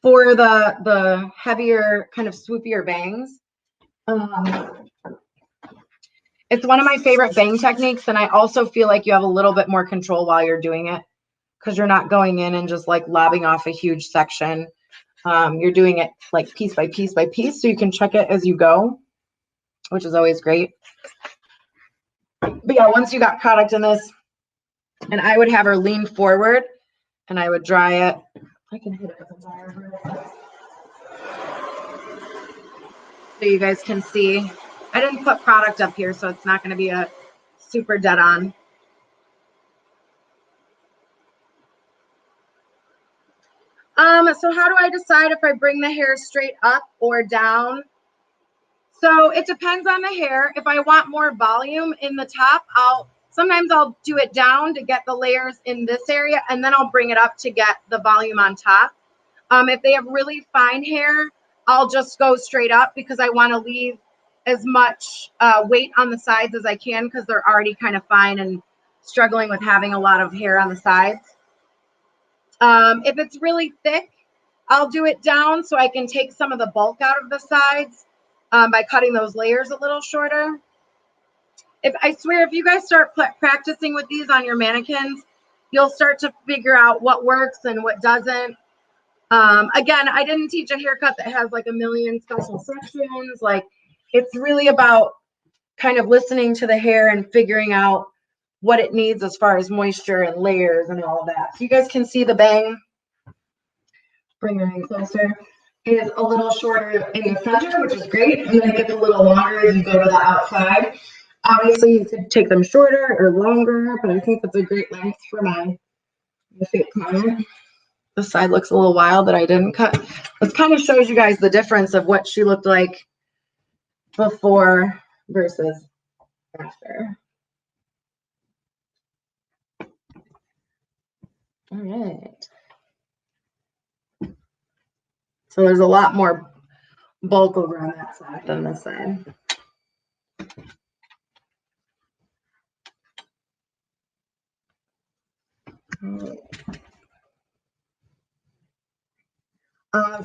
for the heavier, kind of swoopier bangs. It's one of my favorite bang techniques, and I also feel like you have a little bit more control while you're doing it because you're not going in and just like lobbing off a huge section. You're doing it like piece by piece by piece, so you can check it as you go, which is always great. But yeah, once you got product in this, and I would have her lean forward and I would dry it. I can hit it with a dryer so you guys can see. I didn't put product up here, so it's not going to be a super dead on. So how do I decide if I bring the hair straight up or down? So it depends on the hair. If I want more volume in the top, sometimes I'll do it down to get the layers in this area, and then I'll bring it up to get the volume on top. If they have really fine hair, I'll just go straight up because I want to leave as much weight on the sides as I can because they're already kind of fine and struggling with having a lot of hair on the sides. If it's really thick, I'll do it down so I can take some of the bulk out of the sides by cutting those layers a little shorter. I swear, if you guys start practicing with these on your mannequins, you'll start to figure out what works and what doesn't. Again, I didn't teach a haircut that has like a million special sections. Like, it's really about kind of listening to the hair and figuring out what it needs as far as moisture and layers and all of that. So you guys can see the bang. Bring your in closer. It is a little shorter in the center, which is great, and then it gets a little longer as you go to the outside. Obviously, you could take them shorter or longer, but I think that's a great length for my fit client. This side looks a little wild that I didn't cut. This kind of shows you guys the difference of what she looked like before versus after. All right. So there's a lot more bulk over on that side than this side.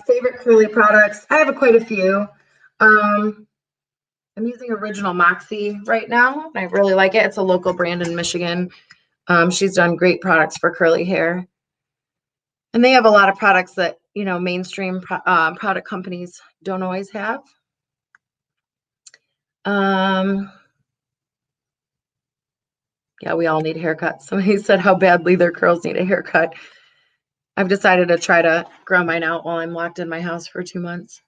Favorite curly products. I have quite a few. I'm using Original Moxie right now. I really like it. It's a local brand in Michigan. She's done great products for curly hair. And they have a lot of products that, you know, mainstream product companies don't always have. Yeah, we all need haircuts. Somebody said how badly their curls need a haircut. I've decided to try to grow mine out while I'm locked in my house for 2 months.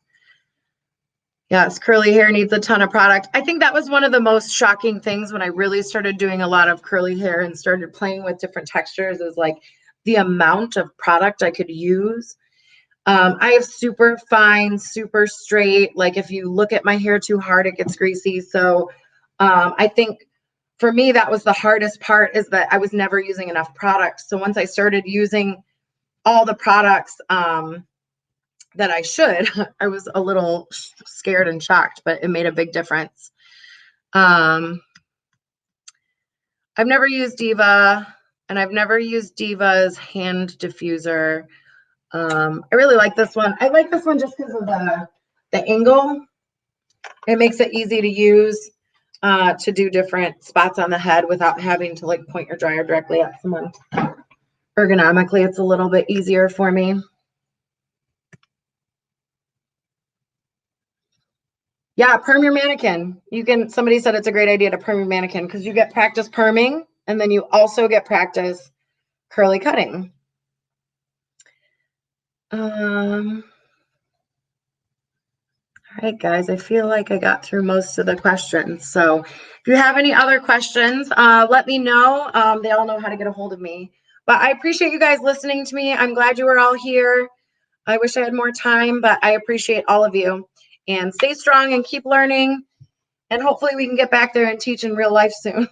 Yes, curly hair needs a ton of product. I think that was one of the most shocking things when I really started doing a lot of curly hair and started playing with different textures, is like the amount of product I could use. I have super fine, super straight. Like, if you look at my hair too hard, it gets greasy. So I think for me, that was the hardest part, is that I was never using enough product. So once I started using all the products, that I should. I was a little scared and shocked, but it made a big difference. I've never used Diva, and I've never used Diva's hand diffuser. I really like this one. I like this one just because of the angle. It makes it easy to use to do different spots on the head without having to like point your dryer directly at someone. Ergonomically, it's a little bit easier for me. Yeah, perm your mannequin. Somebody said it's a great idea to perm your mannequin because you get practice perming and then you also get practice curly cutting. All right, guys, I feel like I got through most of the questions. So if you have any other questions, let me know. They all know how to get a hold of me. But I appreciate you guys listening to me. I'm glad you were all here. I wish I had more time, but I appreciate all of you. And stay strong and keep learning. And hopefully we can get back there and teach in real life soon.